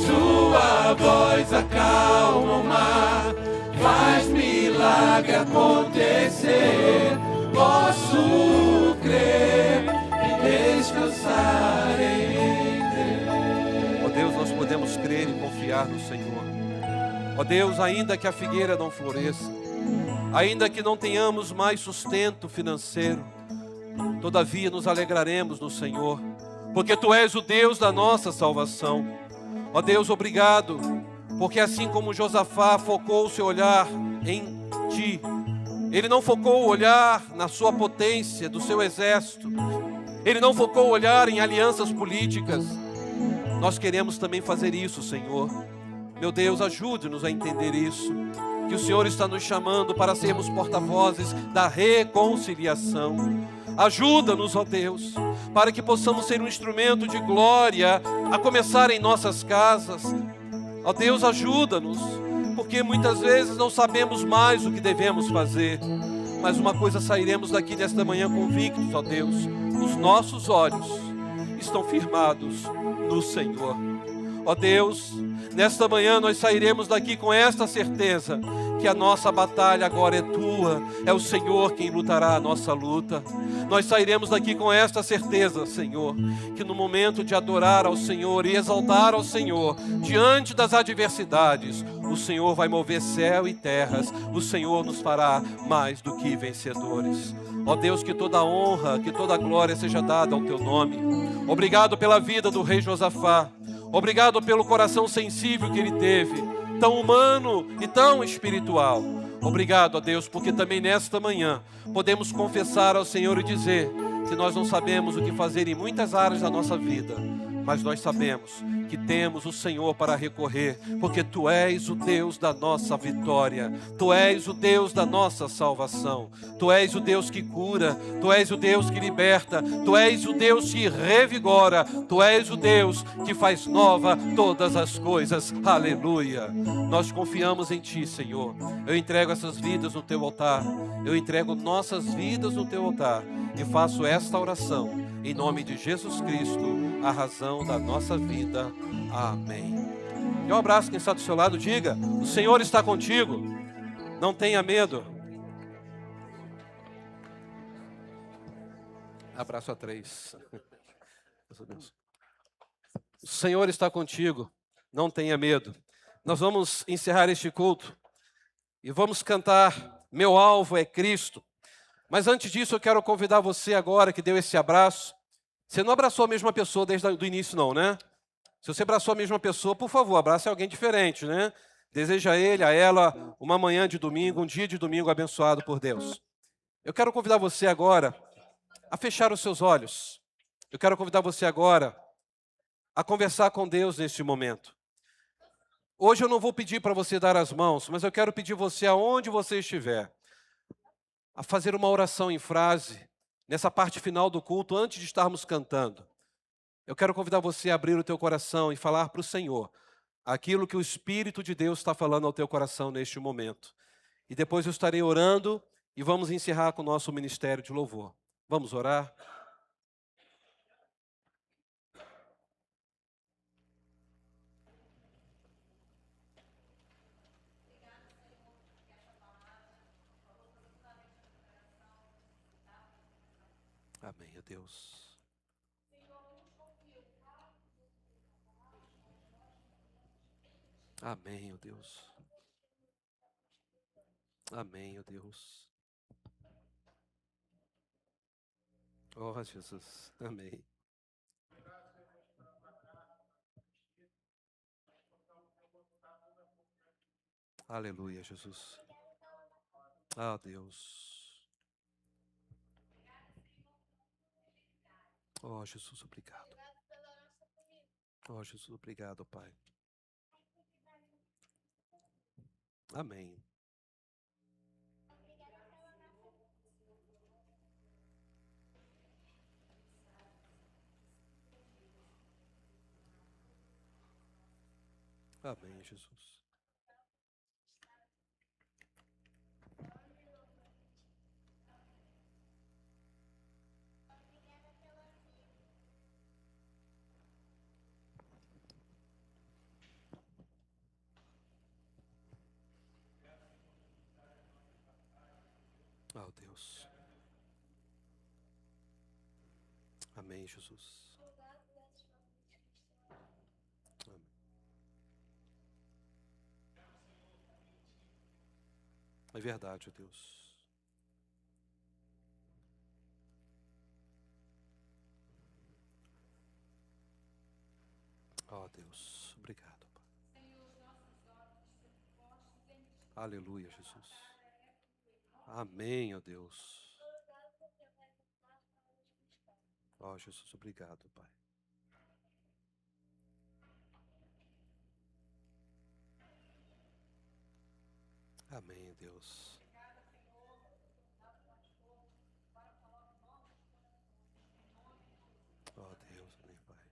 Sua voz acalma o mar, faz milagre acontecer. Posso crer e descansar em Deus. Ó Deus, nós podemos crer e confiar no Senhor. Ó Deus, ainda que a figueira não floresça, ainda que não tenhamos mais sustento financeiro, todavia nos alegraremos no Senhor, porque Tu és o Deus da nossa salvação. Ó Deus, obrigado, porque assim como Josafá focou o seu olhar em Ti, ele não focou o olhar na sua potência, do seu exército, ele não focou o olhar em alianças políticas. Nós queremos também fazer isso, Senhor. Meu Deus, ajude-nos a entender isso, que o Senhor está nos chamando para sermos porta-vozes da reconciliação. Ajuda-nos, ó Deus, para que possamos ser um instrumento de glória, a começar em nossas casas. Ó Deus, ajuda-nos, porque muitas vezes não sabemos mais o que devemos fazer. Mas uma coisa sairemos daqui nesta manhã convictos, ó Deus: os nossos olhos estão firmados no Senhor. Ó Deus, nesta manhã nós sairemos daqui com esta certeza, que a nossa batalha agora é tua, é o Senhor quem lutará a nossa luta. Nós sairemos daqui com esta certeza, Senhor, que no momento de adorar ao Senhor e exaltar ao Senhor, diante das adversidades, o Senhor vai mover céu e terras, o Senhor nos fará mais do que vencedores. Ó Deus, que toda honra, que toda glória seja dada ao teu nome. Obrigado pela vida do rei Josafá. Obrigado pelo coração sensível que ele teve, tão humano e tão espiritual. Obrigado, ó Deus, porque também nesta manhã podemos confessar ao Senhor e dizer que nós não sabemos o que fazer em muitas áreas da nossa vida, mas nós sabemos que temos o Senhor para recorrer, porque Tu és o Deus da nossa vitória, Tu és o Deus da nossa salvação, Tu és o Deus que cura, Tu és o Deus que liberta, Tu és o Deus que revigora, Tu és o Deus que faz nova todas as coisas. Aleluia! Nós confiamos em Ti, Senhor. Eu entrego essas vidas no Teu altar, eu entrego nossas vidas no Teu altar e faço esta oração em nome de Jesus Cristo, a razão da nossa vida. Amém. Dê um abraço quem está do seu lado, diga: o Senhor está contigo, não tenha medo. Abraço a 3. O Senhor está contigo, não tenha medo. Nós vamos encerrar este culto e vamos cantar Meu Alvo é Cristo. Mas antes disso eu quero convidar você agora que deu esse abraço. Você não abraçou a mesma pessoa desde o início não, né? Se você abraçou a mesma pessoa, por favor, abrace alguém diferente, né? Deseja a ele, a ela, uma manhã de domingo, um dia de domingo abençoado por Deus. Eu quero convidar você agora a fechar os seus olhos. Eu quero convidar você agora a conversar com Deus neste momento. Hoje eu não vou pedir para você dar as mãos, mas eu quero pedir você, aonde você estiver, a fazer uma oração em frase, nessa parte final do culto, antes de estarmos cantando. Eu quero convidar você a abrir o teu coração e falar para o Senhor aquilo que o Espírito de Deus está falando ao teu coração neste momento. E depois eu estarei orando e vamos encerrar com o nosso ministério de louvor. Vamos orar? Amém, ó Deus. Amém, ó Deus. Amém, ó Deus. Oh, Jesus. Amém. Aleluia, Jesus. Ah, Deus. Oh, Jesus, obrigado. Oh, Jesus, obrigado, Pai. Amém. Amém, Jesus. Oh, Deus. Amém, Jesus. Amém. É verdade, ó Deus. Oh, Deus. Obrigado, Pai. Aleluia, Jesus. Amém, ó Deus. Ó, Jesus, obrigado, Pai. Amém, Deus. Ó Deus, amém, Pai.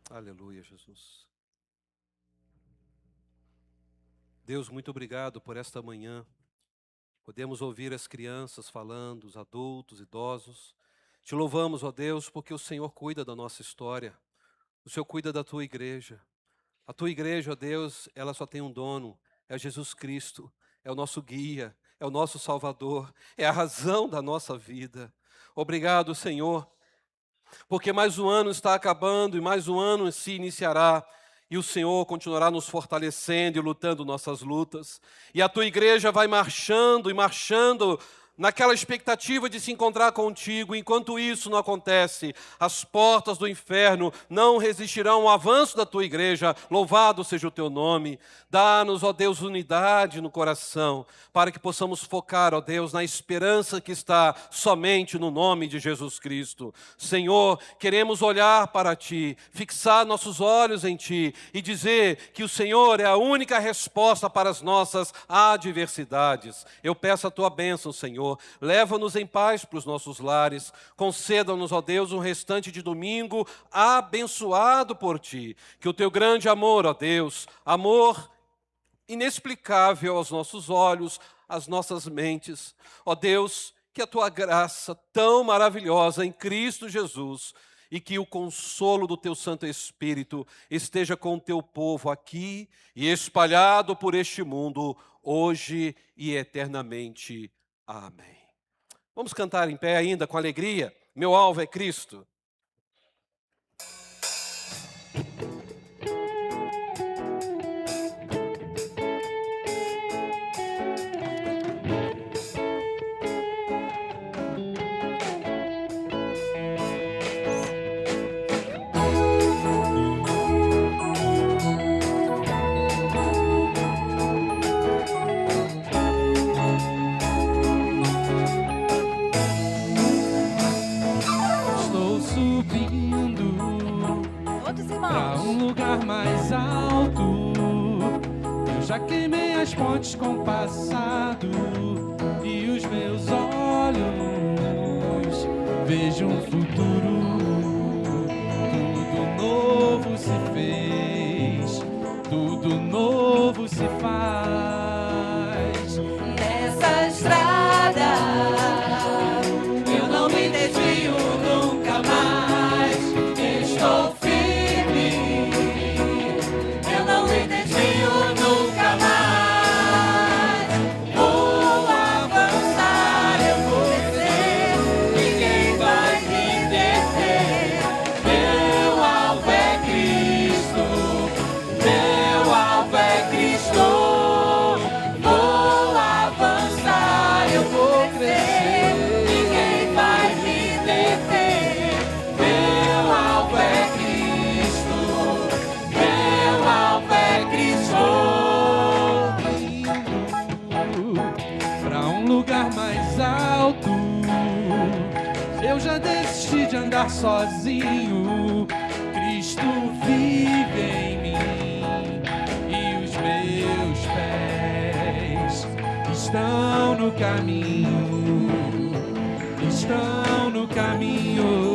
Aleluia, Jesus. Deus, muito obrigado por esta manhã. Podemos ouvir as crianças falando, os adultos, idosos. Te louvamos, ó Deus, porque o Senhor cuida da nossa história. O Senhor cuida da tua igreja. A tua igreja, ó Deus, ela só tem um dono, é Jesus Cristo, é o nosso guia, é o nosso Salvador, é a razão da nossa vida. Obrigado, Senhor, porque mais um ano está acabando e mais um ano se iniciará, e o Senhor continuará nos fortalecendo e lutando nossas lutas. E a tua igreja vai marchando e marchando naquela expectativa de se encontrar contigo. Enquanto isso não acontece, as portas do inferno não resistirão ao avanço da tua igreja. Louvado seja o teu nome. Dá-nos, ó Deus, unidade no coração, para que possamos focar, ó Deus, na esperança que está somente no nome de Jesus Cristo. Senhor, queremos olhar para ti, fixar nossos olhos em ti e dizer que o Senhor é a única resposta para as nossas adversidades. Eu peço a tua bênção, Senhor. Leva-nos em paz para os nossos lares. Conceda-nos, ó Deus, um restante de domingo abençoado por ti. Que o teu grande amor, ó Deus, amor inexplicável aos nossos olhos, às nossas mentes, ó Deus, que a tua graça tão maravilhosa em Cristo Jesus e que o consolo do teu Santo Espírito esteja com o teu povo aqui e espalhado por este mundo, hoje e eternamente. Amém. Vamos cantar em pé ainda com alegria. Meu alvo é Cristo. Mais alto, eu já queimei as pontes com o passado e os meus olhos vejam um futuro. Tudo novo se fez, tudo novo se faz. Nessa estrada eu não me desvio nunca mais. Estou de andar sozinho, Cristo vive em mim e os meus pés estão no caminho, estão no caminho.